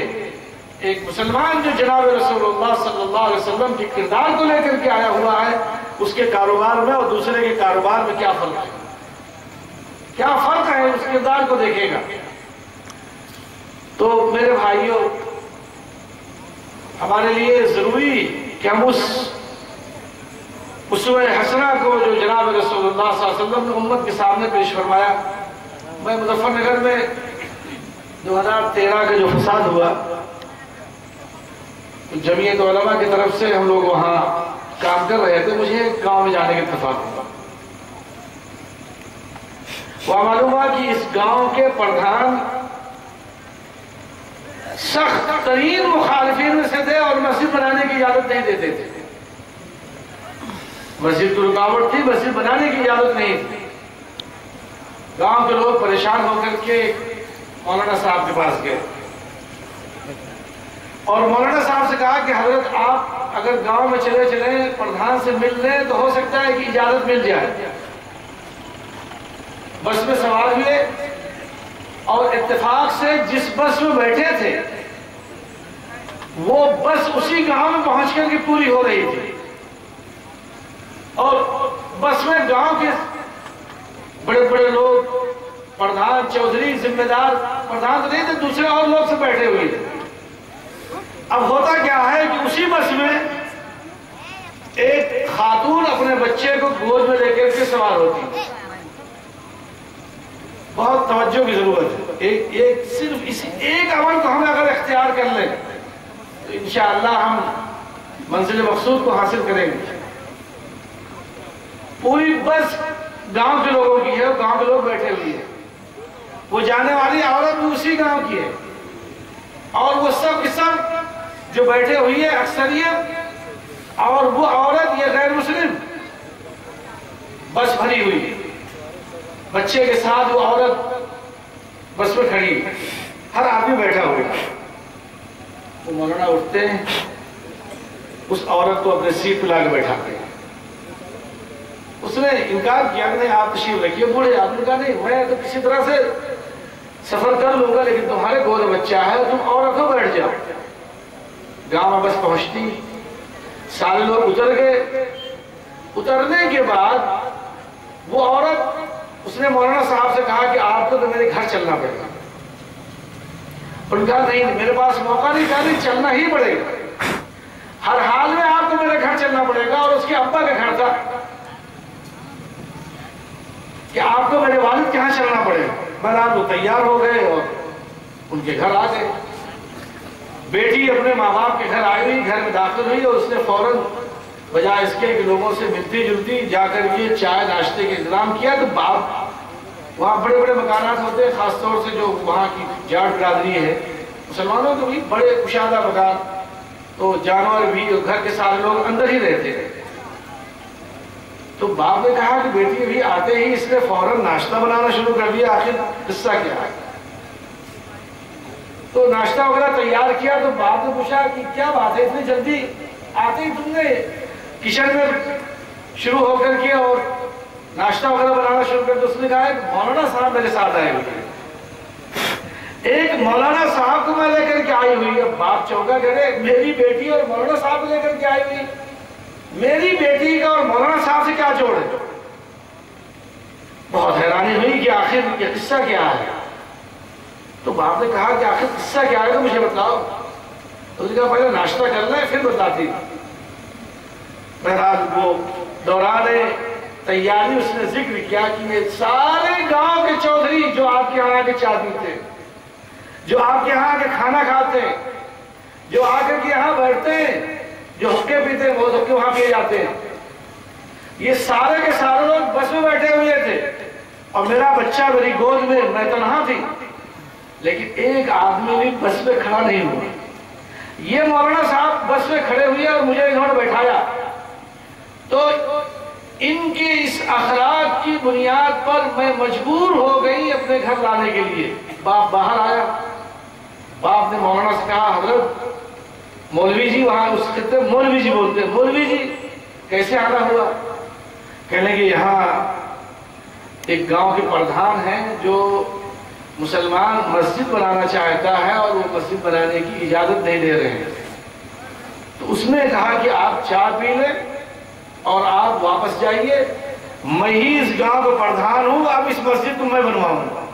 ایک مسلمان جو جناب رسول اللہ صلی اللہ علیہ وسلم کے کردار کو لے کر کے آیا ہوا ہے، اس کے کاروبار میں اور دوسرے کے کاروبار میں کیا فرق ہے؟ کیا فرق ہے؟ اس کردار کو دیکھے گا۔ تو میرے بھائیوں، ہمارے لیے ضروری کہ ہم اس اسوہ حسنہ کو جو جناب رسول اللہ صلی اللہ علیہ وسلم نے امت کے سامنے پیش فرمایا۔ میں مظفر نگر میں 2013 کا جو فساد ہوا، جمعیت علماء کی طرف سے ہم لوگ وہاں کام کر رہے تھے، مجھے گاؤں میں جانے کا اتفاق ہوا۔ وہ معلوم ہوا کہ اس گاؤں کے پردھان سخت ترین مخالفین میں سے تھے اور مسجد بنانے کی اجازت نہیں دیتے تھے۔ مسجد کی رکاوٹ تھی، مسجد بنانے کی اجازت نہیں تھی۔ گاؤں کے لوگ پریشان ہو کر کے مولانا صاحب کے پاس گئے اور مولانا صاحب سے کہا کہ حضرت آپ اگر گاؤں میں چلے چلیں پردھان سے مل لیں تو ہو سکتا ہے کہ اجازت مل جائے۔ بس میں سوار ہوئے اور اتفاق سے جس بس میں بیٹھے تھے وہ بس اسی گاؤں میں پہنچ کر کے پوری ہو رہی تھی، اور بس میں گاؤں کے بڑے بڑے لوگ، پردھان، چودھری، ذمہ دار، پردھان تو نہیں تھے، دوسرے اور لوگ سے بیٹھے ہوئے تھے۔ اب ہوتا کیا ہے کہ اسی بس میں ایک خاتون اپنے بچے کو گود میں لے کر کے سوار ہوتی۔ بہت توجہ کی ضرورت ہے، صرف اسی ایک عمل کو ہم اگر اختیار کر لیں تو انشاءاللہ ہم منزل مقصود کو حاصل کریں گے۔ پوری بس گاؤں کے لوگوں کی ہے، گاؤں کے لوگ بیٹھے ہوئے ہیں، وہ جانے والی عورت بھی اسی گاؤں کی ہے، اور وہ سب کے سب جو بیٹھے ہوئی ہے اکثریت، اور وہ عورت یہ غیر مسلم، بس بھری ہوئی، بچے کے ساتھ وہ عورت بس میں کھڑی، ہر آدمی بیٹھا ہوا۔ وہ مولانا اٹھتے ہیں، اس عورت کو اپنے سیٹ پہ لا کے بیٹھاتے ہیں۔ اس نے انکار کیا کہ نہیں آپ تشریف رکھیے، بوڑھے آدمی کا نہیں، میں تو کسی طرح سے سفر کر لوں گا، لیکن تمہارے گود میں بچہ ہے، تم عورت ہو، بیٹھ جاؤ۔ گاؤں میں بس پہنچتی، سارے لوگ اتر گئے۔ اترنے کے بعد وہ عورت، اس نے مولانا صاحب سے کہا کہ آپ کو تو میرے گھر چلنا پڑے گا۔ ان کا نہیں، میرے پاس موقع نہیں، کہا نہیں چلنا ہی پڑے گا، ہر حال میں آپ کو میرے گھر چلنا پڑے گا۔ اور اس کے ابا کا گھر تھا کہ آپ کو میرے والد کے ہاں چلنا پڑے گا۔ بہرحال وہ تیار ہو گئے اور ان کے گھر آ گئے۔ بیٹی اپنے ماں باپ کے گھر آئی ہوئی، گھر میں داخل ہوئی، اور اس نے فوراً بجائے اس کے کہ لوگوں سے ملتی جلتی جا کر کے چائے ناشتے کے انتظام کیا۔ تو باپ، وہاں بڑے بڑے مکانات ہوتے ہیں، خاص طور سے جو وہاں کی جاٹ برادری ہے مسلمانوں کے بھی بڑے کشادہ مکان، تو جانور بھی، گھر کے سارے لوگ اندر ہی رہتے ہیں۔ تو باپ نے کہا کہ بیٹی بھی آتے ہی اس نے فوراً ناشتہ بنانا شروع کر دیا، آخر قصہ کیا ہے؟ تو ناشتہ وغیرہ تیار کیا۔ تو باپ نے پوچھا کہ کیا بات ہے، اتنی جلدی آتے ہی تم نے کچن میں شروع ہو کر کے اور ناشتہ وغیرہ بنانا شروع کر دیا؟ اس نے کہا کہ مولانا صاحب میرے ساتھ آئے ہوئے ہیں، ایک مولانا صاحب کو میں لے کر کے آئی ہوئی ہے۔ باپ چونکا کہہ رہے میری بیٹی اور مولانا صاحب لے کر کے آئی ہوئی، میری بیٹی کا اور مولانا صاحب سے کیا جوڑ ہے؟ بہت حیرانی ہوئی کہ آخر یہ قصہ کیا ہے۔ تو باپ نے کہا کہ آخر قصہ کیا ہے تو مجھے بتاؤ۔ تو اس نے کہا پہلے ناشتہ کر لیں پھر بتاتی۔ بہرحال وہ دوران تیاری اس نے ذکر کیا کہ یہ سارے گاؤں کے چودھری جو آپ کے یہاں کے چائے پیتے، جو آپ کے یہاں کے کھانا کھاتے ہیں، جو آ کر کے یہاں بیٹھتے ہیں، جو حقے پیتے ہیں، وہ حقے وہاں پیے جاتے ہیں، یہ سارے کے سارے لوگ بس میں بیٹھے ہوئے تھے، اور میرا بچہ میری گود میں، میں تنہا تھی، لیکن ایک آدمی بھی بس میں کھڑا نہیں ہوا۔ یہ مولانا صاحب بس میں کھڑے ہوئے اور مجھے انہوں نے بیٹھایا۔ تو ان کے اس اخلاق کی بنیاد پر میں مجبور ہو گئی اپنے گھر لانے کے لیے۔ باپ باہر آیا، باپ نے مولانا سے کہا حضرت مولوی جی، وہاں اس خطے مولوی جی بولتے ہیں، مولوی جی کیسے آنا ہوا؟ کہنے کہ یہاں ایک گاؤں کے پردھان ہیں جو مسلمان مسجد بنانا چاہتا ہے اور وہ مسجد بنانے کی اجازت نہیں دے رہے ہیں۔ تو اس نے کہا کہ آپ چائے پی لیں اور آپ واپس جائیے، میں ہی اس گاؤں کا پردھان ہوں، اب اس مسجد کو میں بنواؤں گا،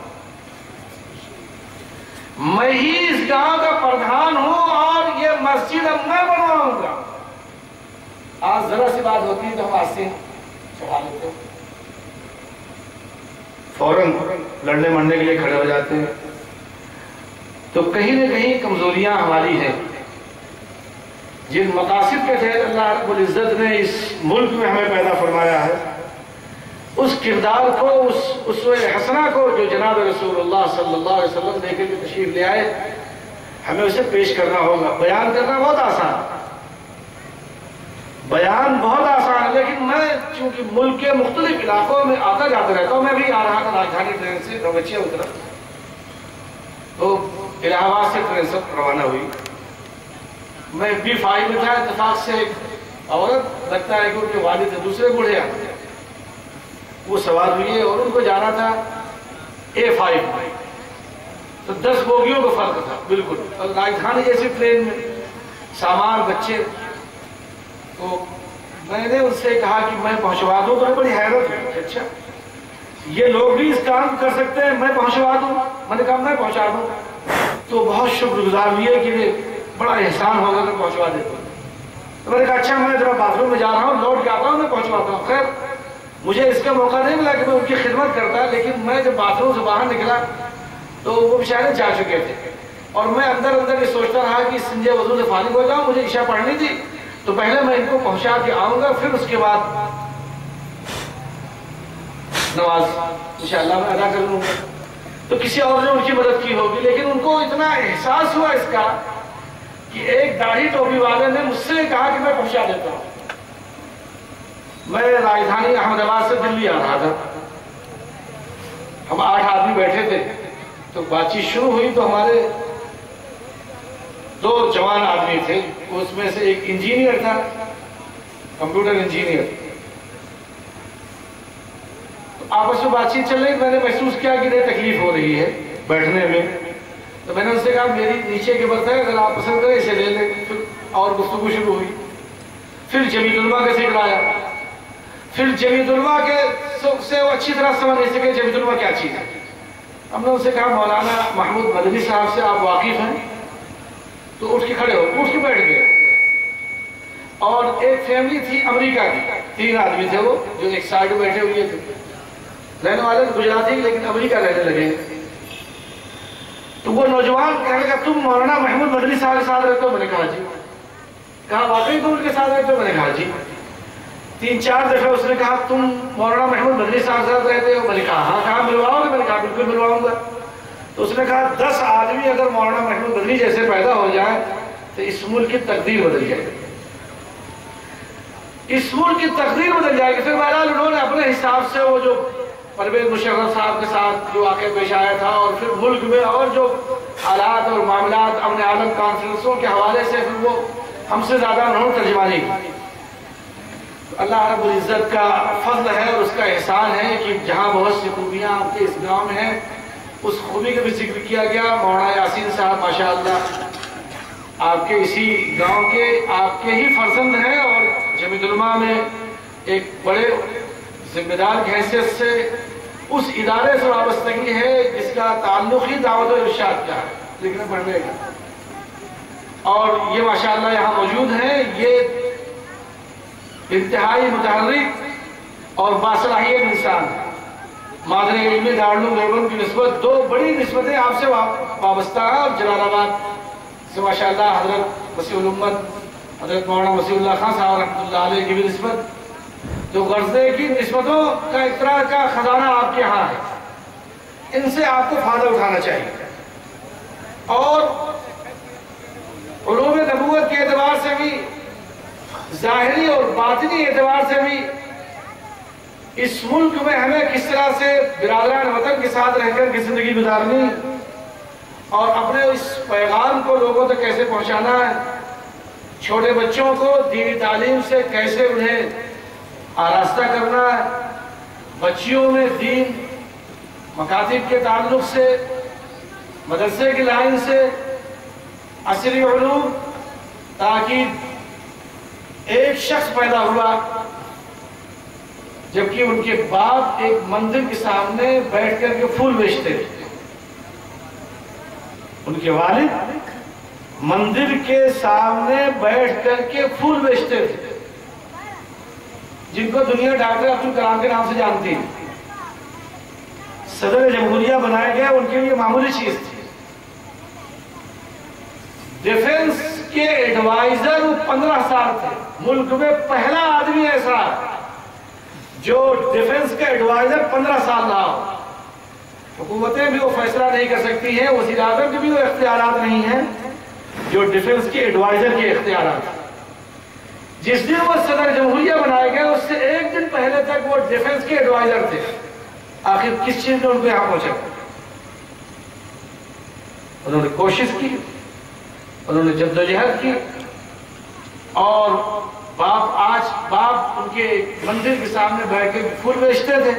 میں ہی اس گاؤں کا پردھان ہوں اور یہ مسجد اب میں بنواؤں گا۔ آج ذرا سی بات ہوتی ہے تو ہم آج سے چڑھا لیتے ہیں، فوراً لڑنے مرنے کے لیے کھڑے ہو جاتے ہیں۔ تو کہیں نہ کہیں کمزوریاں ہماری ہیں، جن مقاصد کے تحت اللہ رب العزت نے اس ملک میں ہمیں پیدا فرمایا ہے، اس کردار کو، اس اسوہ حسنہ کو جو جناب رسول اللہ صلی اللہ علیہ وسلم لے کے تشریف لے آئے، ہمیں اسے پیش کرنا ہوگا۔ بیان کرنا بہت آسان ہے، بیان بہت آسان ہے، لیکن میں چونکہ ملک کے مختلف علاقوں میں آتا جاتا رہتا ہوں، میں بھی آ رہا تھا راجدھانی ٹرین سے روچیا اترا، تو الہ آباد سے ٹرین سب روانہ ہوئی، میں B5 میں تھا، اتفاق سے ایک عورت لگتا ہے کہ ان کے والد تھے، دوسرے بوڑھے آتے وہ سوار ہوئی ہے اور ان کو جانا تھا A5 میں، تو 10 بوگیوں کا فرق تھا بالکل، اور راجدھانی جیسی ٹرین میں سامان بچے. تو میں نے ان سے کہا کہ میں پہنچوا دوں، تو بڑی حیرت ہوئی، اچھا یہ لوگ بھی اس کام کر سکتے ہیں، میں پہنچوا دوں. میں نے کہا میں پہنچا دوں. تو بہت شکر گزار ہوئی ہے کہ بڑا احسان ہوگا کہ پہنچوا دیتا ہوں. تو میں نے کہا اچھا میں ذرا باتھ روم میں جا رہا ہوں، لوٹ کے آتا ہوں، میں پہنچواتا ہوں. خیر مجھے اس کا موقع نہیں ملا کہ میں ان کی خدمت کرتا، لیکن میں جب باتھ روم سے باہر نکلا تو وہ بیچارے جا چکے تھے، اور میں اندر یہ سوچتا رہا کہ استنجے وضو سے فارغ ہو جاؤں، مجھے عشاء پڑھنی تھی، تو پہلے میں ان کو پہنچا کے آؤں گا، پھر اس کے بعد نماز انشاءاللہ میں ادا کر لوں گا. تو کسی اور نے ان کی مدد کی ہوگی، لیکن ان کو اتنا احساس ہوا اس کا کہ ایک داڑھی ٹوپی والے نے مجھ سے کہا کہ میں پہنچا دیتا ہوں. میں راجدھانی احمد آباد سے دلی آ رہا تھا، ہم 8 آدمی بیٹھے تھے، تو بات چیت شروع ہوئی تو ہمارے 2 جوان آدمی تھے، اس میں سے ایک انجینئر تھا، کمپیوٹر انجینئر. آپس میں بات چیت چل رہی، میں نے محسوس کیا کہ انہیں تکلیف ہو رہی ہے بیٹھنے میں. تو میں نے ان سے کہا میری نیچے کے برتھ ہے، اگر آپ پسند کریں اسے لے لیں. پھر اور گفتگو شروع ہوئی. پھر جمیعت علماء کا ذکر آیا. پھر جمیعت علماء کے سے وہ اچھی طرح سمجھ نہیں سکے جمیعت علماء کیا چیز ہے. ہم نے ان سے کہا مولانا محمود مدنی صاحب سے آپ واقف ہیں؟ تو اٹھ کے کھڑے ہو، اٹھ کے بیٹھ گئے. اور ایک فیملی تھی امریکہ کی، 3 آدمی تھے وہ، جو ایک سائڈ میں بیٹھے ہوئے تھے. رہنے والے گجراتی لیکن امریکہ رہنے لگے. تو وہ نوجوان کہنے لگا تم مولانا محمود مدنی صاحب کے ساتھ رہتے ہو؟ میں نے کہا جی. کہا واقعی تم ان کے ساتھ رہتے ہو؟ میں نے کہا جی. 3-4 دفعہ اس نے کہا تم مولانا محمود مدنی صاحب کے ساتھ رہتے ہو؟ میں نے کہا ہاں. کہا ملواؤ گے؟ میں نے کہا بالکل ملواؤں گا. تو اس نے کہا 10 آدمی اگر مولانا محمود مدنی جیسے پیدا ہو جائیں تو اس ملک کی تقدیر بدل جائے گی، اس ملک کی تقدیر بدل جائے گی. پھر بہرحال انہوں نے اپنے حساب سے وہ جو پرویز مشرف صاحب کے ساتھ جو واقعہ پیش آیا تھا، اور پھر ملک میں اور جو حالات اور معاملات امن عالم کانفرنسوں کے حوالے سے، پھر وہ ہم سے زیادہ انہوں نے ترجمانی کی. اللہ رب العزت کا فضل ہے اور اس کا احسان ہے کہ جہاں بہت سی خوبیاں آپ کے اس گاؤں میں ہیں، اس خوبی کا بھی ذکر کیا گیا. مولانا یاسین صاحب ماشاءاللہ آپ کے اسی گاؤں کے آپ کے ہی فرزند ہیں، اور جمیعت علماء میں ایک بڑے ذمہ دار کی حیثیت سے اس ادارے سے وابستگی ہے جس کا تعلق ہی دعوت و ارشاد کا ہے، لکھنے پڑھنے کا. اور یہ ماشاءاللہ یہاں موجود ہیں. یہ انتہائی متحرک اور باصلاحیت انسان. مادر علمی دارالعلوم دیوبند کی نسبت 2 بڑی نسبتیں آپ سے وابستہ ہیں، اور جلال آباد سے ماشاءاللہ حضرت وسیع الامت حضرت مولانا وسیع اللہ خان صاحب رحمۃ اللہ علیہ کی بھی نسبت. جو غرضے کی نسبتوں کا ایک طرح کا خزانہ آپ کے یہاں ہے، ان سے آپ کو فائدہ اٹھانا چاہیے. اور علوم نبوت کے اعتبار سے بھی، ظاہری اور باطنی اعتبار سے بھی، اس ملک میں ہمیں کس طرح سے برادران وطن کے ساتھ رہ کر کی زندگی گزارنی، اور اپنے اس پیغام کو لوگوں تک کیسے پہنچانا ہے، چھوٹے بچوں کو دینی تعلیم سے کیسے انہیں آراستہ کرنا ہے، بچیوں میں دین مکاتب کے تعلق سے، مدرسے کی لائن سے، عصری علوم، تاکہ ایک شخص پیدا ہوا جبکہ ان کے باپ ایک مندر کے سامنے بیٹھ کر کے پھول بیچتے تھے. ان کے والد مندر کے سامنے بیٹھ کر کے پھول بیچتے تھے، جن کو دنیا ڈاکٹر عبدالکلام کے نام سے جانتی ہے. صدر جمہوریہ بنائے گئے ان کے لیے معمولی چیز تھی. ڈیفنس کے ایڈوائزر 15 سال تھے. ملک میں پہلا آدمی ایسا جو ڈیفنس کا ایڈوائزر 15 سال رہا ہو. حکومتیں بھی وہ فیصلہ نہیں کر سکتی ہیں، وزیر اعظم کے بھی وہ اختیارات نہیں ہیں جو ڈیفنس کے ایڈوائزر کے اختیارات ہیں. جس دن وہ صدر جمہوریہ بنائے گئے اس سے 1 دن پہلے تک وہ ڈیفنس کے ایڈوائزر تھے. آخر کس چیز نے ان کو یہاں پہنچا؟ انہوں نے کوشش کی، انہوں نے جدوجہد کی، اور باپ ان کے مندر کے سامنے بیٹھ کے پھول بیچتے تھے.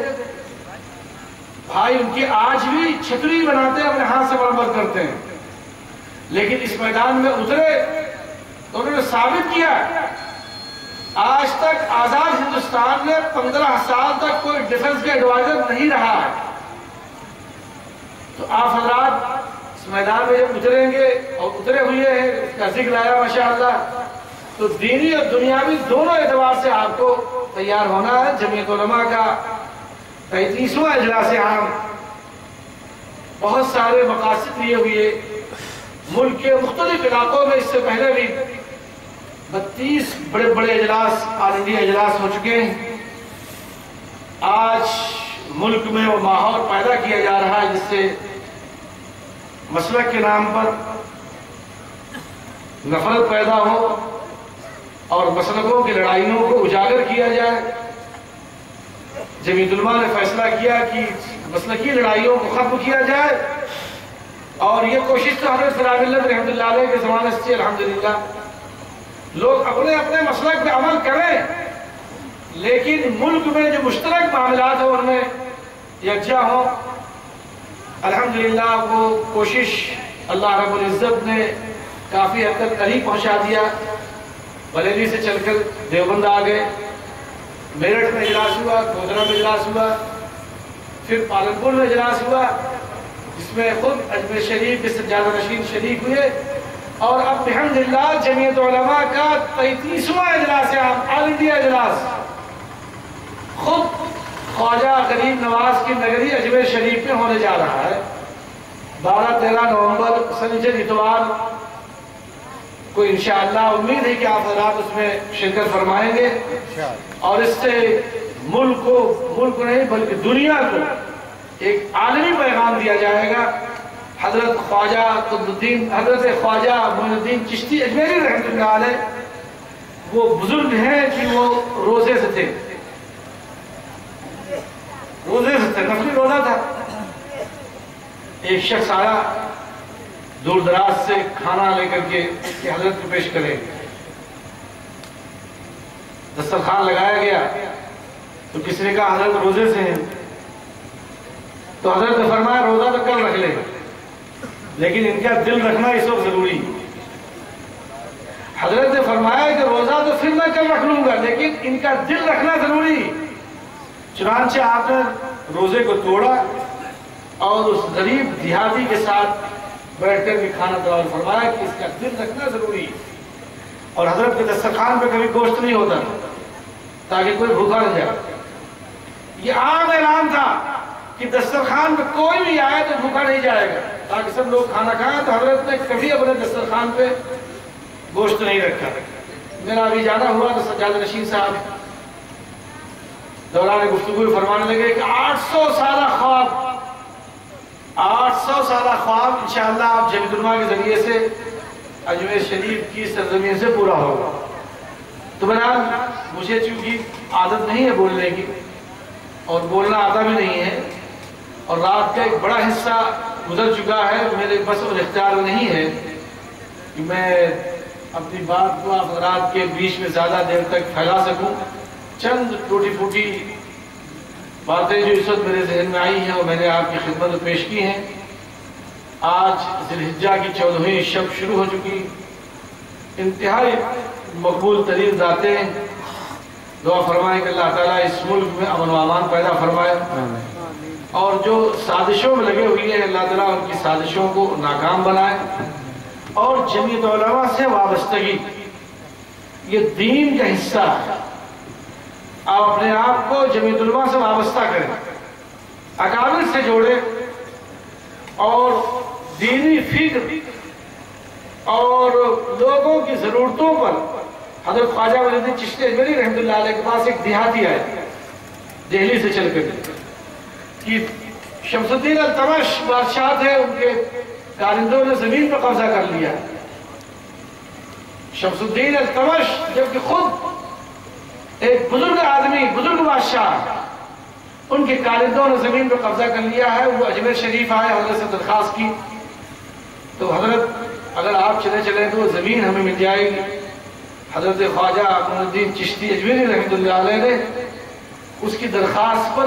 بھائی ان کی آج بھی چھتری بناتے ہیں, اپنے ہاتھ سے مرمت کرتے ہیں. لیکن اس میدان میں اترے تو انہوں نے ثابت کیا آج تک آزاد ہندوستان میں 15 سال تک کوئی ڈیفنس کا ایڈوائزر نہیں رہا ہے. تو آپ حضرات اس میدان میں جب اتریں گے اور اترے ہوئے ہیں, اس کا ذکر آیا ماشاءاللہ, تو دینی اور دنیاوی دونوں اعتبار سے آپ کو تیار ہونا ہے. جمعیت علماء کا 35واں اجلاس عام بہت سارے مقاصد لیے ہوئے ملک کے مختلف علاقوں میں اس سے پہلے بھی 32 بڑے بڑے اجلاس آل انڈیا اجلاس ہو چکے ہیں. آج ملک میں وہ ماحول پیدا کیا جا رہا ہے جس سے مسلک کے نام پر نفرت پیدا ہو اور مسلکوں کی لڑائیوں کو اجاگر کیا جائے. جمعیت علماء نے فیصلہ کیا کہ مسلکی لڑائیوں کو ختم کیا جائے, اور یہ کوشش تو حضرت سراج ملت رحمۃ اللہ علیہ کے زمانے سے الحمدللہ لوگ اپنے اپنے مسلک پہ عمل کریں, لیکن ملک میں جو مشترک معاملات ہوں ان میں یکجا ہوں. الحمدللہ وہ کوشش اللہ رب العزت نے کافی حد تک قریب پہنچا دیا. بریلی سے چل کر دیوبند آ گئے, میرٹھ میں اجلاس ہوا, گودرا میں اجلاس ہوا, پھر پالنپور میں اجلاس ہوا جس میں خود اجمیر شریف کے سجادہ نشین شریک ہوئے, اور اب الحمدللہ جمعیت علماء کا 35واں اجلاس عام آل انڈیا اجلاس خود خواجہ غریب نواز کی نگری اجمیر شریف میں ہونے جا رہا ہے. 12-13 نومبر سنیچر اتوار کو انشاءاللہ امید ہے کہ آپ حضرات اس میں شرکت فرمائیں گے, اور اس سے ملک کو نہیں بلکہ دنیا کو ایک عالمی پیغام دیا جائے گا. حضرت خواجہ معین الدین چشتی اجمیری رحمۃ اللہ علیہ وہ بزرگ ہیں کہ وہ روزے سے تھے, نفلی روزہ تھا. ایک شخص آیا دور دراز سے کھانا لے کر کے کہ حضرت کو پیش کریں. دسترخوان لگایا گیا تو کسی نے کہا حضرت روزے سے ہیں, تو حضرت نے فرمایا روزہ تو کل رکھ لیں, لیکن ان کا دل رکھنا اس وقت ضروری. حضرت نے فرمایا کہ روزہ تو پھر میں کل رکھ لوں گا, لیکن ان کا دل رکھنا ضروری. چنانچہ آپ نے روزے کو توڑا اور اس غریب دیہاتی کے ساتھ بیٹھ کر کے کھانا تناول فرمایا کہ اس کا دل رکھنا ضروری. اور حضرت کے دسترخوان پہ کبھی گوشت نہیں ہوتا تاکہ کوئی بھوکا نہ جائے. یہ عام اعلان تھا کہ دسترخوان پہ کوئی بھی آئے تو بھوکا نہیں جائے گا, تاکہ سب لوگ کھانا کھائیں. تو حضرت نے کبھی اپنے دسترخوان پہ گوشت نہیں رکھا. میرا ابھی جانا ہوا تو سجادہ نشین صاحب دوران گفتگو فرمانے لگے کہ 800 سالہ خواب انشاءاللہ آپ جمعیت علماء کے ذریعے سے اجمیر شریف کی سرزمین سے پورا ہوگا. تو بہرحال مجھے چونکہ عادت نہیں ہے بولنے کی اور بولنا آتا بھی نہیں ہے, اور رات کا ایک بڑا حصہ گزر چکا ہے, میرے بس اور اختیار نہیں ہے کہ میں اپنی بات کو آپ حضرات کے بیچ میں زیادہ دیر تک پھیلا سکوں. چند ٹوٹی پھوٹی باتیں جو اس وقت میرے ذہن میں آئی ہیں اور میں نے آپ کی خدمت میں پیش کی ہیں. آج ذی الحجہ کی 14ویں شب شروع ہو چکی, انتہائی مقبول ترین ذاتیں. دعا فرمائیں کہ اللہ تعالیٰ اس ملک میں امن و امان پیدا فرمائے, اور جو سازشوں میں لگے ہوئے ہیں اللہ تعالیٰ ان کی سازشوں کو ناکام بنائے. اور جمعیت علماء سے وابستگی یہ دین کا حصہ ہے. آپ اپنے آپ کو جمعیت علماء سے وابستہ کریں, اکابر سے جوڑیں, اور دینی فکر اور لوگوں کی ضرورتوں پر. حضرت خواجہ معین الدین چشتی اجمیری رحمۃ اللہ علیہ کے پاس ایک دیہاتی آئے دہلی سے چل کر کہ شمس الدین التمش بادشاہ تھے, ان کے کارندوں نے زمین پر قبضہ کر لیا. شمس الدین التمش جبکہ خود ایک بزرگ آدمی, بزرگ بادشاہ, ان کے کارندوں نے زمین پر قبضہ کر لیا ہے. وہ اجمیر شریف آئے, حضرت سے درخواست کی تو حضرت اگر آپ چلے تو وہ زمین ہمیں مل جائے گی. حضرت خواجہ معین الدین چشتی اجمیری رحمۃ اللہ علیہ نے اس کی درخواست پر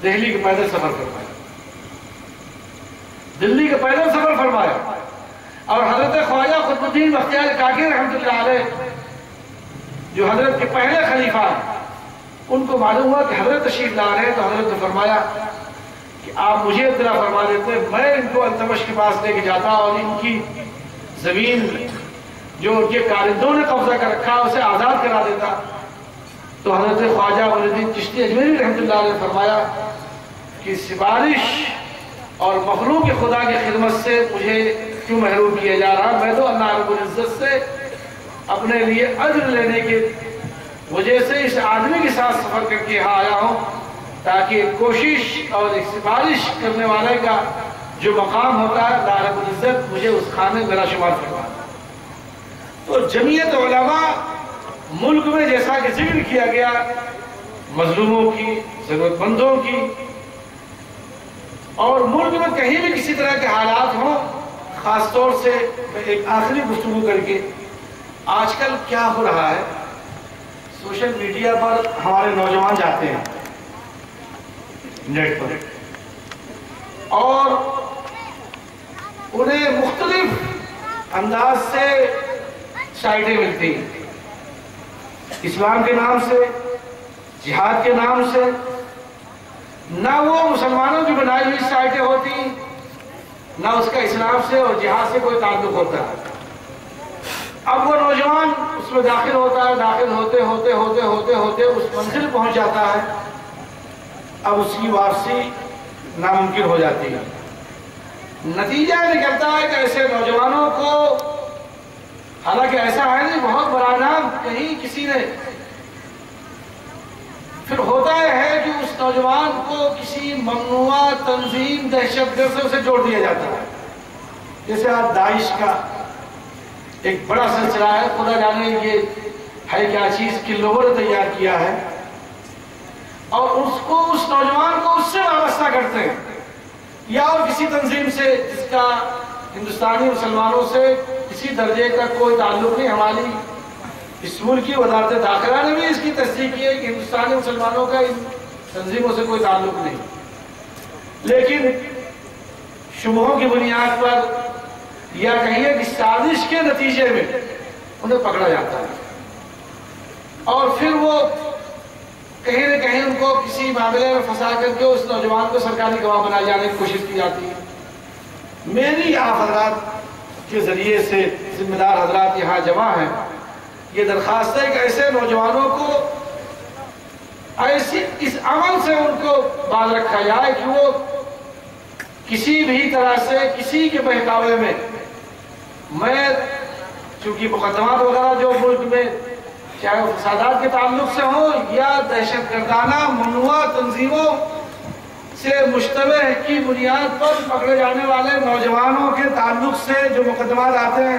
دہلی کے پیدل سفر فرمایا، دلی کا پیدل سفر فرمایا، اور حضرت خواجہ قطب الدین بختیار کاکی رحمۃ اللہ علیہ جو حضرت کے پہلے خلیفہ ہیں، ان کو معلوم ہوا کہ حضرت تشریف لا رہے ہیں، تو حضرت نے فرمایا کہ آپ مجھے اطلاع فرما دیتے، میں ان کو التمش کے پاس لے کے جاتا اور ان کی زمین جو ان کے کارندوں نے قبضہ کر رکھا اسے آزاد کرا دیتا۔ تو حضرت خواجہ معین الدین چشتی اجمیری رحمۃ اللہ علیہ نے فرمایا کہ سفارش اور مخلوق خدا کی خدمت سے مجھے کیوں محروم کیا جا رہا؟ میں تو اللہ رب العزت سے اپنے لیے اجر لینے کی وجہ سے اس آدمی کے ساتھ سفر کر کے یہاں آیا ہوں، تاکہ ایک کوشش اور ایک سفارش کرنے والے کا جو مقام ہوتا ہے اللہ رب العزت مجھے اس خانے میں میرا شمار فرما۔ تو جمعیت علماء ملک میں جیسا کہ ذکر کیا گیا مظلوموں کی، ضرورت مندوں کی، اور ملک میں کہیں بھی کسی طرح کے حالات ہوں، خاص طور سے ایک آخری گفتگو کر کے آج کل کیا ہو رہا ہے، سوشل میڈیا پر ہمارے نوجوان جاتے ہیں نیٹ پر، اور انہیں مختلف انداز سے سائٹیں ملتی ہیں، اسلام کے نام سے، جہاد کے نام سے، نہ وہ مسلمانوں کی بنائی ہوئی سائٹیں ہوتی، نہ اس کا اسلام سے اور جہاد سے کوئی تعلق ہوتا ہے۔ اب وہ نوجوان اس میں داخل ہوتا ہے، داخل ہوتے ہوتے ہوتے ہوتے ہوتے اس منزل پہنچ جاتا ہے، اب اس کی واپسی ناممکن ہو جاتی ہے۔ نتیجہ نکلتا ہے کہ ایسے نوجوانوں کو، حالانکہ ایسا ہے نہیں، بہت بڑا نام کہیں کسی نے، پھر ہوتا ہے کہ اس نوجوان کو کسی ممنوعہ تنظیم دہشت گرد سے اسے جوڑ دیا جاتا ہے، جیسے آج داعش کا ایک بڑا سلسلہ ہے، خدا جانے یہ ہے کیا چیز کہ لوگوں نے تیار کیا ہے، اور اس نوجوان کو اس سے وابستہ کرتے ہیں، یا اور کسی تنظیم سے جس کا ہندوستانی مسلمانوں سے کسی درجے کا کوئی تعلق نہیں۔ ہماری اس ملک کی وزارت داخلہ نے بھی اس کی تصدیق کی ہے کہ ہندوستانی مسلمانوں کا ان تنظیموں سے کوئی تعلق نہیں، لیکن شبہوں کی بنیاد پر یا کہیے کہ سازش کے نتیجے میں انہیں پکڑا جاتا ہے، اور پھر وہ کہیں نہ کہیں ان کو کسی معاملے میں پھنسا کر کے اس نوجوان کو سرکاری گواہ بنائے جانے کی کوشش کی جاتی ہے۔ میری آپ حضرات کے ذریعے سے ذمہ دار حضرات یہاں جمع ہیں، یہ درخواست ہے کہ ایسے نوجوانوں کو اس عمل سے ان کو باز رکھا جائے کہ وہ کسی بھی طرح سے کسی کے بہکاوے میں، میں چونکہ مقدمات وغیرہ جو ملک میں چاہے وہ فسادات کے تعلق سے ہوں یا دہشت گردانہ ممنوعہ تنظیموں سے مشتبہ کی بنیاد پر پکڑے جانے والے نوجوانوں کے تعلق سے جو مقدمات آتے ہیں،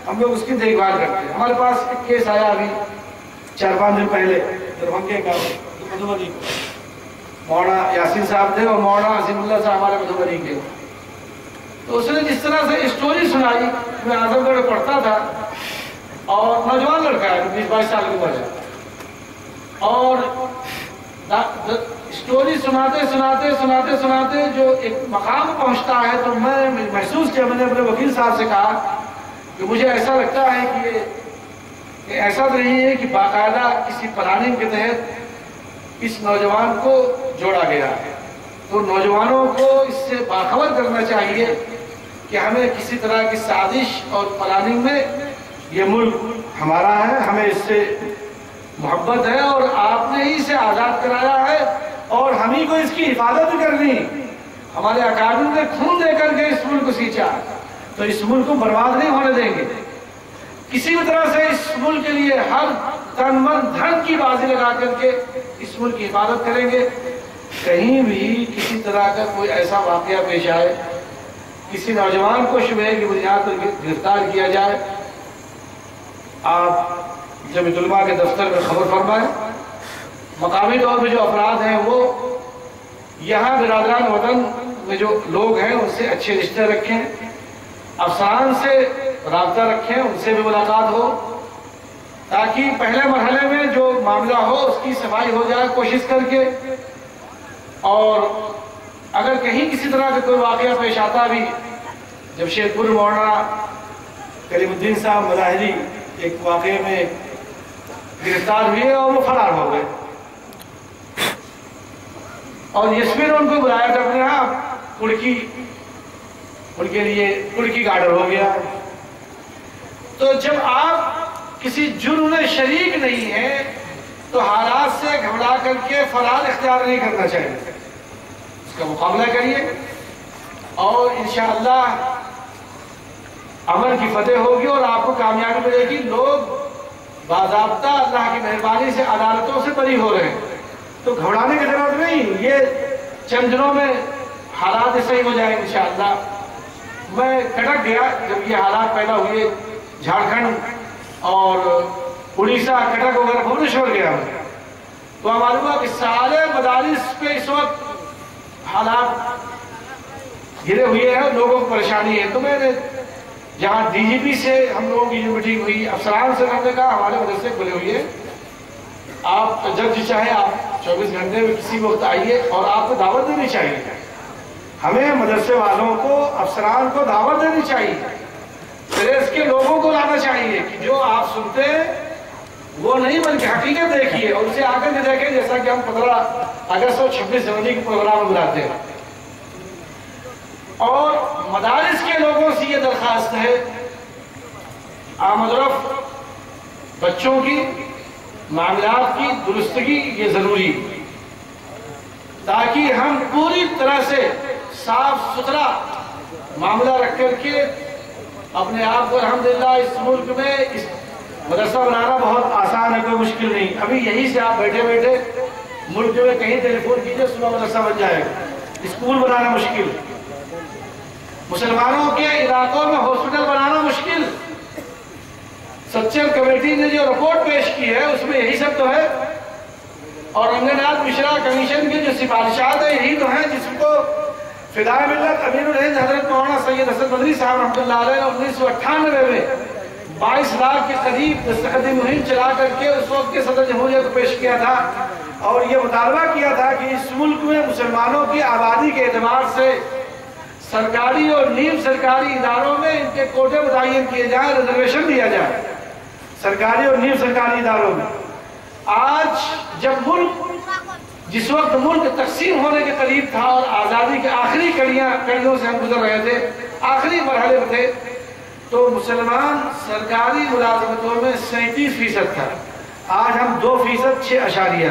ہم لوگ اس کی دیکھ بھال کرتے ہیں۔ ہمارے پاس ایک کیس آیا ابھی 4-5 دن پہلے دربھنگے کا، مدھوبنی مولانا یاسین صاحب تھے اور مولانا عظیم اللہ صاحب ہمارے مدھوبنی کے، تو اس نے جس طرح سے اسٹوری سنائی، میں اعظم گڑھ پڑھتا تھا، اور نوجوان لڑکا ہے 20-22 سال کی عمر ہے، اور اسٹوری سناتے جو ایک مقام پہنچتا ہے تو میں محسوس کیا، میں نے اپنے وکیل صاحب سے کہا کہ مجھے ایسا لگتا ہے کہ ایسا نہیں ہے کہ باقاعدہ کسی پلاننگ کے تحت اس نوجوان کو جوڑا گیا ہے، تو نوجوانوں کو اس سے باخبر کرنا چاہیے کہ ہمیں کسی طرح کی سازش اور پلاننگ میں، یہ ملک ہمارا ہے، ہمیں اس سے محبت ہے، اور آپ نے ہی اسے آزاد کرایا ہے، اور ہم ہی کو اس کی حفاظت کرنی، ہمارے اکابر نے خون دے کر کے اس ملک کو سینچا، تو اس ملک کو برباد نہیں ہونے دیں گے، کسی بھی طرح سے اس ملک کے لیے ہر تن من دھن کی بازی لگا کر کے اس ملک کی حفاظت کریں گے۔ کہیں بھی کسی طرح کا کوئی ایسا واقعہ پیش آئے، کسی نوجوان کو شبہ کی بنیاد پر گرفتار کیا جائے، آپ جمعیت علماء کے دفتر میں خبر فرمائیں، مقامی طور پہ جو افراد ہیں وہ یہاں برادران وطن میں جو لوگ ہیں ان سے اچھے رشتے رکھیں، افسران سے رابطہ رکھیں، ان سے بھی ملاقات ہو، تاکہ پہلے مرحلے میں جو معاملہ ہو اس کی صفائی ہو جائے کوشش کر کے، اور اگر کہیں کسی طرح کا کوئی واقعہ پیش آتا بھی، جمشید پور مولانا کریم الدین صاحب مظاہری ایک واقعے میں گرفتار ہوئے اور وہ فرار ہو گئے، اور یسمین نے ان کو بلایا تھا اپنے یہاں، کڑکی ان کے لیے کڑکی کا آرڈر ہو گیا۔ تو جب آپ کسی جرم میں شریک نہیں ہیں تو حالات سے گھبرا کر کے فرار اختیار نہیں کرنا چاہیے، اس کا مقابلہ کریے، اور انشاءاللہ امن کی فتح ہوگی اور آپ کو کامیابی ملے گی۔ لوگ باضابطہ اللہ کی مہربانی سے عدالتوں سے بری ہو رہے ہیں، تو گھبرانے کی ضرورت نہیں، یہ چند دنوں میں حالات صحیح ہو جائیں انشاءاللہ۔ میں کٹک گیا جب یہ حالات پیدا ہوئے، جھارکھنڈ اور اڑیسہ، کٹک وغیرہ، بھونیشور گیا ہوں، تو ہمارے ہوا کہ سارے مدارس پہ اس وقت حالات گرے ہوئے ہیں، لوگوں کو پریشانی ہے۔ تو میں نے جہاں ڈی جی پی سے ہم لوگوں کی جو میٹنگ ہوئی، افسران سے ہم نے کہا ہمارے مدرسے کھلے ہوئے ہیں، آپ جب جی چاہے آپ 24 گھنٹے میں کسی وقت آئیے، اور آپ کو دعوت دینی چاہیے، ہمیں مدرسے والوں کو، افسران کو دعوت دینی چاہیے، پریس کے لوگوں کو لانا چاہیے کہ جو آپ سنتے وہ نہیں بلکہ حقیقت دیکھیے، اور اسے آگے بھی دیکھیں، جیسا کہ ہم 15 اگست اور 26 جنوری کے پروگرام بلاتے ہیں۔ اور مدارس کے لوگوں سے یہ درخواست ہے، آمد و رفت بچوں کی معاملات کی درستگی یہ ضروری، تاکہ ہم پوری طرح سے صاف ستھرا معاملہ رکھ کر کے اپنے آپ کو، الحمدللہ اس ملک میں اس مدرسہ بنانا بہت آسان ہے، کوئی مشکل نہیں۔ ابھی یہی سے آپ بیٹھے بیٹھے ملک میں کہیں ٹیلی فون کیجئے، صبح مدرسہ بن جائے گا۔ اسکول بنانا مشکل، مسلمانوں کے علاقوں میں ہاسپٹل بنانا مشکل۔ سچر کمیٹی نے جو رپورٹ پیش کی ہے اس میں یہی سب تو ہے، اور رنگناتھ مشرا کمیشن کی جو سفارشات ہیں یہی تو ہیں، جس کو فدائے ملت امیر الہند حضرت مولانا سید اسد مدنی صاحب رحمۃ اللہ علیہ 1998 میں 22 لاکھ کے قریب دستخطی مہم چلا کر کے اس وقت کے صدر جمہوریہ کو پیش کیا تھا، اور یہ مطالبہ کیا تھا کہ اس ملک میں مسلمانوں کی آبادی کے اعتبار سے سرکاری اور نیم سرکاری اداروں میں ان کے کوٹے متعین کیے جائیں، ریزرویشن دیا جائے سرکاری اور نیم سرکاری اداروں میں۔ آج جب جس وقت ملک تقسیم ہونے کے قریب تھا اور آزادی کے آخری کڑیوں سے ہم گزر رہے تھے، آخری مرحلے میں تھے، تو مسلمان سرکاری ملازمتوں میں 37% تھا، آج ہم 2% 6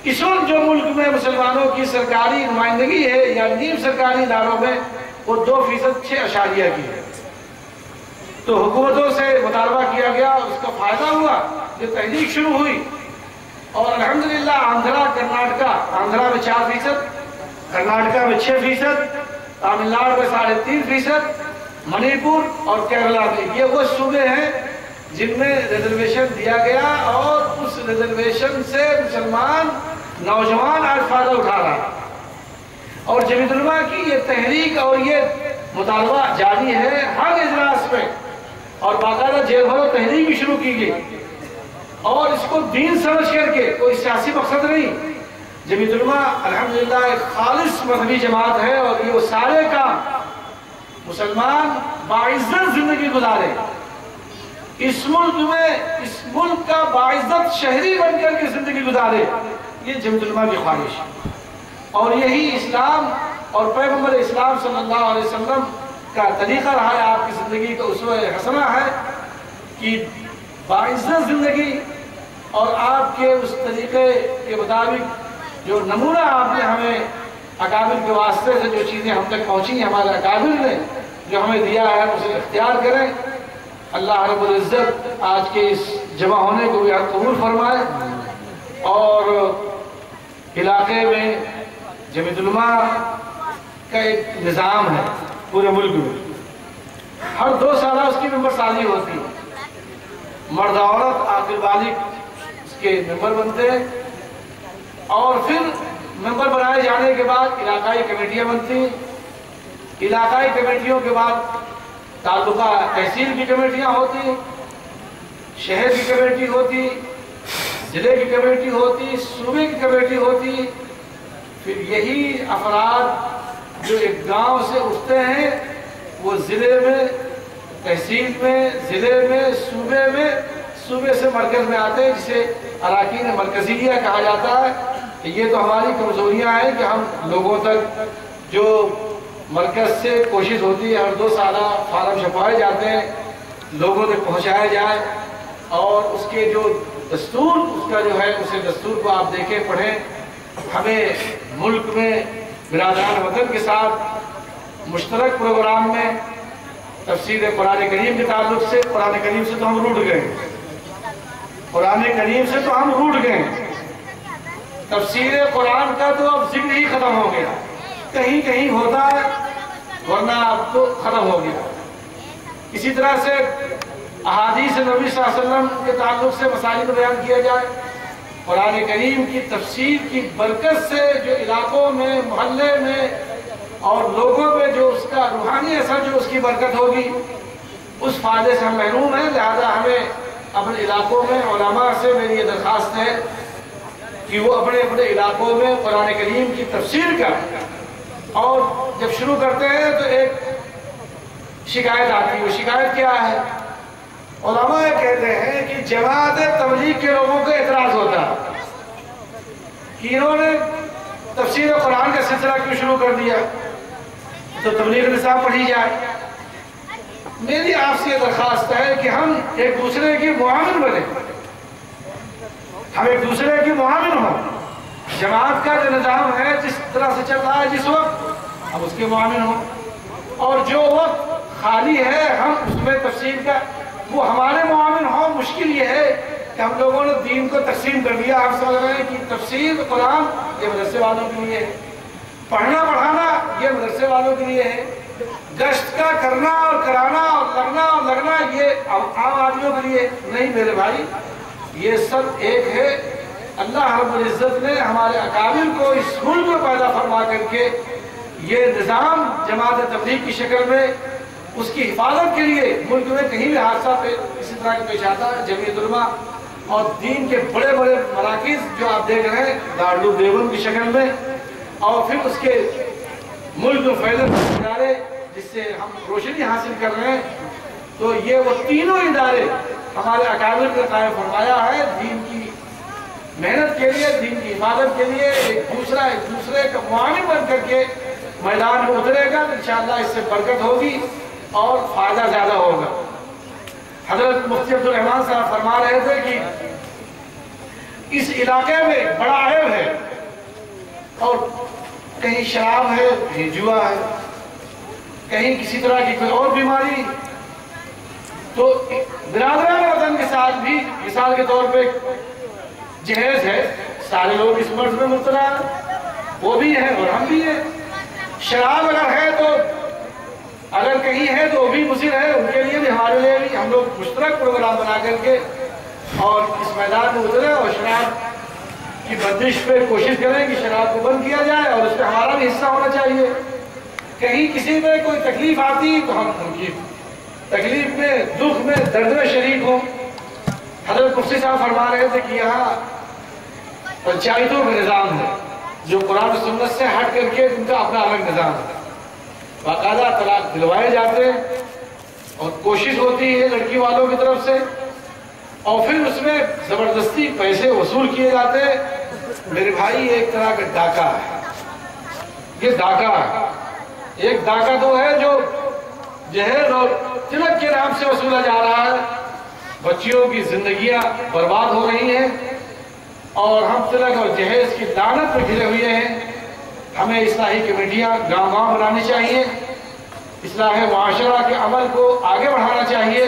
اس وقت جو ملک میں مسلمانوں کی سرکاری نمائندگی ہے یا نیم سرکاری اداروں میں، وہ 2% 6 کی ہے۔ تو حکومتوں سے مطالبہ کیا گیا، اس کا فائدہ ہوا، یہ تحریک شروع ہوئی، اور الحمدللہ آندھرا کرناٹکا، آندھرا میں 4%، کرناٹکا میں 6%، تامل ناڈو میں 3.5%، منی پور اور کیرلا میں، یہ وہ صوبے ہیں جن میں ریزرویشن دیا گیا، اور اس ریزرویشن سے مسلمان نوجوان آج فائدہ اٹھا رہا ہے۔ اور جمعیت علماء کی یہ تحریک اور یہ مطالبہ جاری ہے ہر اجلاس میں، اور باقاعدہ جیل بھرو تحریک بھی شروع کی گئی، اور اس کو دین سمجھ کر کے، کوئی سیاسی مقصد نہیں۔ جمعیت علماء الحمدللہ ایک خالص مذہبی جماعت ہے، اور یہ وہ سارے کام مسلمان باعزت زندگی گزارے، اس ملک میں اس ملک کا باعزت شہری بن کر کے زندگی گزارے، یہ جمعیت علماء کی خواہش ہے، اور یہی اسلام اور پیغمبر اسلام صلی اللہ علیہ وسلم کا طریقہ رہا ہے، آپ کی زندگی کا اسوہ حسنہ ہے کہ باعزت زندگی، اور آپ کے اس طریقے کے مطابق جو نمونہ آپ نے ہمیں اکابر کے واسطے سے جو چیزیں ہم تک پہنچی ہیں، ہمارے اکابر نے جو ہمیں دیا ہے، اسے اختیار کریں۔ اللہ رب العزت آج کے اس جمع ہونے کو بھی قبول فرمائے، اور علاقے میں جمعیت علماء کا ایک نظام ہے پورے ملک میں، ہر 2 سالہ اس کی ممبر سازی ہوتی ہے، مرد عورت عاقل بالغ اس کے ممبر بنتے ہیں، اور پھر ممبر بنائے جانے کے بعد علاقائی کمیٹیاں بنتی ہیں، علاقائی کمیٹیوں کے بعد تعلقہ تحصیل کی کمیٹیاں ہوتی ہیں، شہر کی کمیٹی ہوتی، ضلع کی کمیٹی ہوتی، صوبے کی کمیٹی ہوتی، پھر یہی افراد جو ایک گاؤں سے اٹھتے ہیں وہ ضلع میں، تحصیل میں، ضلع میں، صوبے سے مرکز میں آتے ہیں، جسے اراکین مرکزیہ کہا جاتا ہے۔ یہ تو ہماری کمزوریاں ہیں کہ ہم لوگوں تک جو مرکز سے کوشش ہوتی ہے ہر 2 سالہ فارم چھپائے جاتے ہیں، لوگوں تک پہنچایا جائے، اور اس کے جو دستور اس کا جو ہے اسے دستور کو آپ دیکھیں، پڑھیں۔ ہمیں ملک میں برادران وطن کے ساتھ مشترک پروگرام میں تفسیر قرآن کریم کے تعلق سے، قرآن کریم سے تو ہم روٹ گئے، قرآن کریم سے تو ہم روٹ گئے، تفسیر قرآن کا تو اب ذکر ہی ختم ہو گیا، کہیں کہیں ہوتا ہے ورنہ اب تو ختم ہو گیا۔ اسی طرح سے احادیث نبی صلی اللہ علیہ وسلم کے تعلق سے مسائل کو بیان کیا جائے، قرآن کریم کی تفسیر کی برکت سے جو علاقوں میں، محلے میں اور لوگوں پہ جو اس کا روحانی اثر جو اس کی برکت ہوگی، اس فائدے سے ہم محروم ہیں۔ لہذا ہمیں اپنے علاقوں میں علماء سے میری یہ درخواست ہے کہ وہ اپنے اپنے علاقوں میں قرآن کریم کی تفسیر کا، اور جب شروع کرتے ہیں تو ایک شکایت آتی ہے۔ وہ شکایت کیا ہے؟ علماء کہتے ہیں کہ جماعت تبلیغ کے لوگوں کو اعتراض ہوتا ہے کہ انہوں نے تفسیر قرآن کا سلسلہ کیوں شروع کر دیا، تو تبلیغ نصاب پڑھی جائے۔ میری آپ سے یہ درخواست ہے کہ ہم ایک دوسرے کی معاون بنیں، ہم ایک دوسرے کی معاون ہوں۔ جماعت کا جو نظام ہے جس طرح سے چل رہا ہے جس وقت، ہم اس کے معاون ہوں، اور جو وقت خالی ہے ہم اس میں تفسیر کا وہ ہمارے معاون ہوں۔ مشکل یہ ہے کہ ہم لوگوں نے دین کو تقسیم کر دیا۔ ہم سمجھ رہے ہیں کہ تفسیر قرآن یہ مدرسے والوں کے لیے ہے، پڑھنا پڑھانا یہ مدرسے والوں کے لیے ہے، گشت کا کرنا اور کرانا اور کرنا اور لگنا یہ عام آدمیوں کے لیے نہیں۔ میرے بھائی یہ سب ایک ہے۔ اللہ رب العزت نے ہمارے اکابر کو اس ملک میں پیدا فرما کر کے یہ نظام جماعت تبلیغ کی شکل میں اس کی حفاظت کے لیے ملک میں کہیں بھی حادثہ اسی طرح کے پیش آتا ہے، جمعیت علماء اور دین کے بڑے بڑے مراکز جو آپ دیکھ رہے ہیں دارالعلوم دیوبند کی شکل میں، اور پھر اس کے ملک میں فیض ادارے جس سے ہم روشنی حاصل کر رہے ہیں، تو یہ وہ تینوں ادارے ہمارے اکابر نے قائم فرمایا ہے دین کی محنت کے لیے، دین کی حفاظت کے لیے۔ ایک دوسرے کا معاون بن کر کے میدان میں اترے گا تو انشاءاللہ اس سے برکت ہوگی اور فائدہ زیادہ ہوگا۔ حضرت مفتی عبدالرحمان صاحب فرما رہے تھے کہ اس علاقے میں بڑا عیب ہے، اور کہیں شراب ہے، کہیں جوا ہے، کہیں کسی طرح کی کوئی اور بیماری، تو برادران وطن کے ساتھ بھی مثال کے طور پہ جہیز ہے، سارے لوگ اس مرض میں مبتلا ہیں، وہ بھی ہیں اور ہم بھی ہیں۔ شراب اگر ہے تو اگر کہیں ہے تو وہ بھی مضر ہے، ان کے لیے بھی ہمارے لیے بھی، ہم لوگ مشترک پروگرام بنا کر کے اور اس میدان میں اترے اور شراب کی بندش پہ کوشش کریں کہ شراب کو بند کیا جائے، اور اس پہ ہمارا بھی حصہ ہونا چاہیے۔ کہیں کسی میں کوئی تکلیف آتی تو ہم ان کی تکلیف میں، دکھ میں، درد میں شریک ہوں۔ حضرت مفتی صاحب فرما رہے تھے کہ یہاں پنچایتوں کا نظام ہے جو قرآن و سنت سے ہٹ کر کے ان کا اپنا الگ نظام ہے، باقاعدہ طلاق دلوائے جاتے ہیں اور کوشش ہوتی ہے لڑکی والوں کی طرف سے، اور پھر اس میں زبردستی پیسے وصول کیے جاتے ہیں۔ میرے بھائی ایک طرح کا ڈاکہ ہے، یہ ڈاکہ ہے۔ ایک ڈاکہ تو ہے جو جہیز اور تلک کے نام سے وصولا جا رہا ہے، بچیوں کی زندگیاں برباد ہو رہی ہیں اور ہم تلک اور جہیز کی لعنت میں گھرے ہوئے ہیں۔ ہمیں اصلاحی کمیٹیاں گاؤں گاؤں بنانی چاہیے، اصلاح معاشرہ کے عمل کو آگے بڑھانا چاہیے،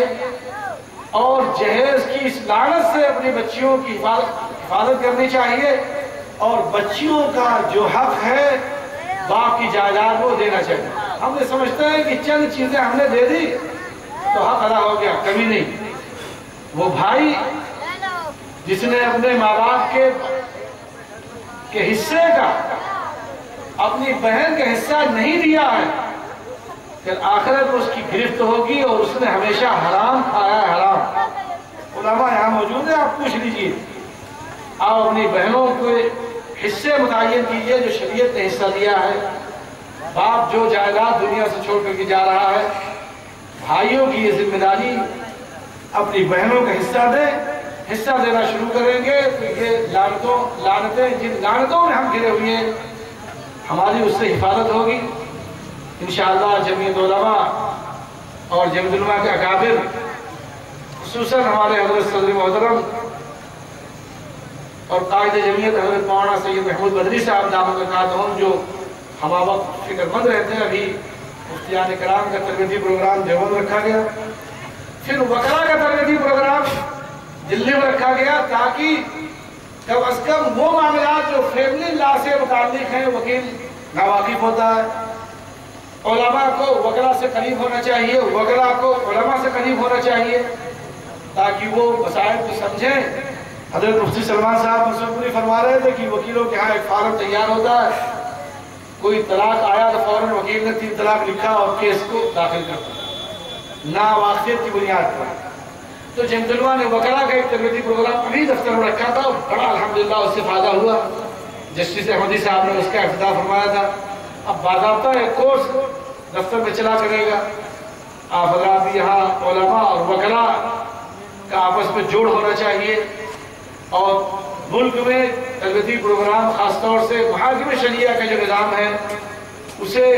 اور جہیز کی اس لعنت سے اپنی بچیوں کی حفاظت کرنی چاہیے، اور بچیوں کا جو حق ہے باپ کی جائیداد وہ دینا چاہیے۔ ہم نے سمجھتے ہیں کہ چند چیزیں ہم نے دے دی تو حق ادا ہو گیا، کبھی نہیں۔ وہ بھائی جس نے اپنے ماں باپ کے حصے کا اپنی بہن کا حصہ نہیں دیا ہے، پھر آخرت اس کی گرفت ہوگی اور اس نے ہمیشہ حرام کھایا ہے، حرام۔ علماء یہاں موجود ہیں, آپ پوچھ لیجئے. آپ اپنی بہنوں کے حصے متعین کیجئے جو شریعت نے حصہ دیا ہے. باپ جو جائیداد دنیا سے چھوڑ کر کے جا رہا ہے, بھائیوں کی یہ ذمہ داری اپنی بہنوں کا حصہ دیں. حصہ دینا شروع کریں گے تو یہ لعنتیں جن لعنتوں میں ہم گھرے ہوئے ہیں ہماری اس سے حفاظت ہوگی انشاءاللہ. جمعیت علماء اور جمعیت علماء کے اکابر, خصوصاً ہمارے حضرت صدر محترم اور قائد جمعیت حضرت مولانا سید محمود بدری صاحب دامت برکاتہم, جو ہم وقت فکر مند رہتے ہیں. ابھی مفتیان کرام کا تربیتی پروگرام دیوبند رکھا گیا, پھر وکلا کا تربیتی پروگرام دلی میں رکھا گیا, تاکہ کم از کم وہ معاملات جو فیملی لا سے متعلق ہیں وکیل ناواقف ہوتا ہے. علماء کو وکلا سے قریب ہونا چاہیے, وکلا کو علماء سے قریب ہونا چاہیے, تاکہ وہ مسائل کو سمجھیں. حضرت مفتی سلمان صاحب منصور فرما رہے تھے کہ وکیلوں کے ہاں ایک فارم تیار ہوتا ہے, کوئی طلاق آیا تو فوراً وکیل نے 3 طلاق لکھا اور کیس کو داخل کرتا ناواقفیت کی بنیاد پر. تو جمعیت علماء نے وکلا کا ایک تربیتی پروگرام ابھی دفتر میں رکھا تھا, بڑا الحمدللہ اس سے فائدہ ہوا. جسٹس احمدی صاحب نے اس کا افتتاح فرمایا تھا. اب باضابطہ ایک کورس دفتر میں چلا کرے گا. آپ حضرات یہاں علماء اور وکلا کا آپس میں جوڑ ہونا چاہیے, اور ملک میں تربیتی پروگرام خاص طور سے محاکم شریعہ کا جو نظام ہے اسے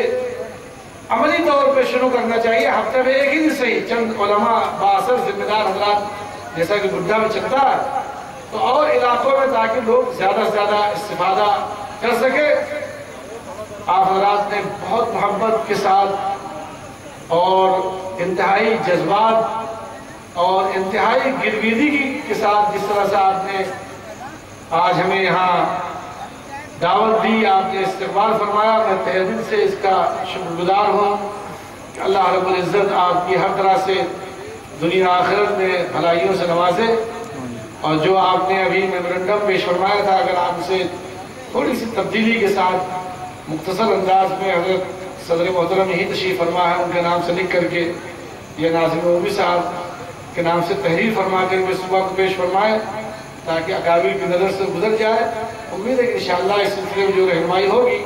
عملی طور پہ شروع کرنا چاہیے. ہفتے میں ایک ہی دن سے چند علماء بااثر ذمہ دار حضرات جیسا کہ گڈا میں چلتا ہے تو اور علاقوں میں, تاکہ لوگ زیادہ سے زیادہ استفادہ کر سکے. آپ حضرات نے بہت محبت کے ساتھ اور انتہائی جذبات اور انتہائی گرویدگی کے ساتھ جس طرح سے آپ نے آج ہمیں یہاں دعوت دی, آپ نے استقبال فرمایا, میں تہہ دل سے اس کا شکر گزار ہوں کہ اللہ رب العزت آپ کی ہر طرح سے دنیا آخرت میں بھلائیوں سے نوازے. اور جو آپ نے ابھی میمورنڈم پیش فرمایا تھا, اگر آپ اسے تھوڑی سی تبدیلی کے ساتھ مختصر انداز میں حضرت صدر محترم یہی تشریف فرما ہے, ان کے نام سے لکھ کر کے یہ ناظم عمومی صاحب کے نام سے تحریر فرما کر کے صبح کو پیش فرمائے, تاکہ اکابر کی نظر سے گزر جائے. امید ہے کہ انشاءاللہ اس سلسلے میں جو رہنمائی ہوگی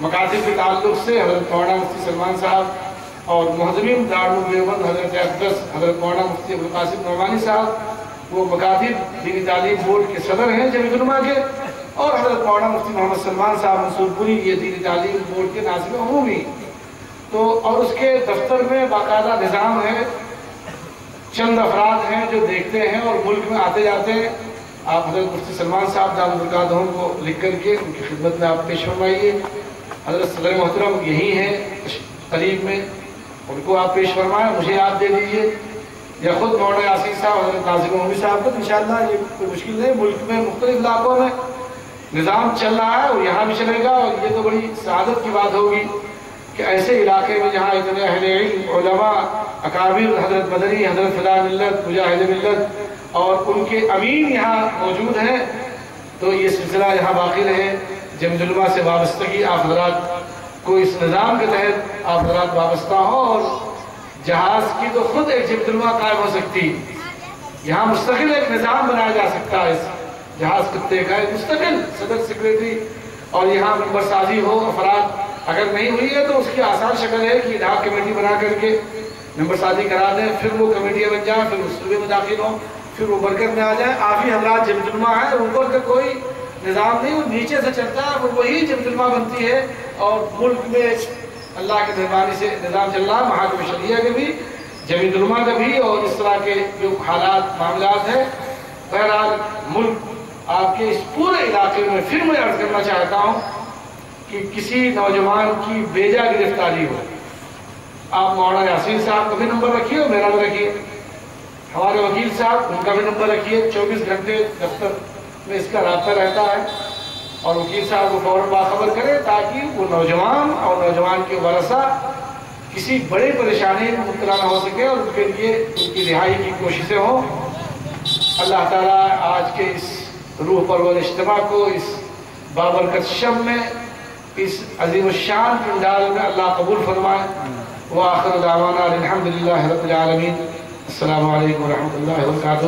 مکاتب کے تعلق سے حضرت مولانا مفتی سلمان صاحب اور محتمم دارالعلوم دیوبند حضرت اقدس حضرت مولانا مفتی ابوالقاسم نعمانی صاحب, وہ مکاتب دینی تعلیم بورڈ کے صدر ہیں جمعیت علماء کے, اور حضرت مولانا مفتی محمد سلمان صاحب منصور پوری یہ دینی تعلیم بورڈ کے ناظم عمومی. تو اور اس کے دفتر میں باقاعدہ نظام ہے, چند افراد ہیں جو دیکھتے ہیں اور ملک میں آتے جاتے ہیں. آپ حضرت مفتی سلمان صاحب دامت برکاتہم کو لکھ کر کے ان کی خدمت میں آپ پیش فرمائیے. حضرت صدر محترم یہی ہیں قریب میں, ان کو آپ پیش فرمائیں, مجھے یاد دے دیجئے, یا خود مولانا یاسین صاحب حضرت ناظم عمومی صاحب کو. انشاءاللہ یہ کوئی مشکل نہیں, ملک میں مختلف علاقوں میں نظام چل رہا ہے اور یہاں بھی چلے گا. اور یہ تو بڑی سعادت کی بات ہوگی کہ ایسے علاقے میں جہاں اتنے اہل علم علماء اکابر حضرت مدنی حضرت فلاح ملت مجاہد ملت اور ان کے امین یہاں موجود ہیں, تو یہ سلسلہ یہاں باقی رہے. جمعیت علماء سے وابستگی آپ حضرات کو اس نظام کے تحت آپ حضرات وابستہ ہوں, اور جہاز کی تو خود ایک جمعیت علماء قائم ہو سکتی, یہاں مستقل ایک نظام بنایا جا سکتا ہے. اس جہاز کتے کا ایک مستقل صدر سیکریٹری, اور یہاں ممبر سازی ہو افراد. اگر نہیں ہوئی ہے تو اس کی آسان شکل ہے کہ ڈھاک کمیٹی بنا کر کے ممبر سازی کرا دیں, پھر وہ کمیٹیاں بن جائیں, پھر اس صوبے میں داخل ہوں, پھر وہ برکت میں آ جائیں. آپ ہی حضرات جمعیت علماء ہیں, اوپر کا کوئی نظام نہیں, وہ نیچے سے چلتا ہے, وہ وہی جمعیت علماء بنتی ہے. اور ملک میں اللہ کی مہربانی سے نظام چل رہا ہے, محاکم شریعہ کے بھی جمعیت علماء کا بھی, اور اس طرح کے جو حالات معاملات ہیں. بہرحال ملک آپ کے اس پورے علاقے میں پھر میں عرض کرنا چاہتا ہوں کہ کسی نوجوان کی بیجا گرفتاری ہو, آپ مولانا یاسین صاحب کا بھی نمبر رکھیے اور میرا بھی رکھیے, ہمارے وکیل صاحب ان کا بھی نمبر رکھیے. 24 گھنٹے دفتر میں اس کا رابطہ رہتا ہے, اور وکیل صاحب کو فوراً باخبر کرے تاکہ وہ نوجوان اور نوجوان کے ورثہ کسی بڑی پریشانی میں مبتلا نہ ہو سکے, اور ان کے لیے ان کی رہائی کی کوششیں ہوں. اللہ تعالیٰ آج کے اس روح پرور اجتماع کو اس بابرکت شب میں اس عظیم الشان پنڈال میں اللہ قبول فرمائے. وآخر دعوانا الحمدللہ رب العالمین. السلام علیکم ورحمۃ اللہ وبرکاتہ.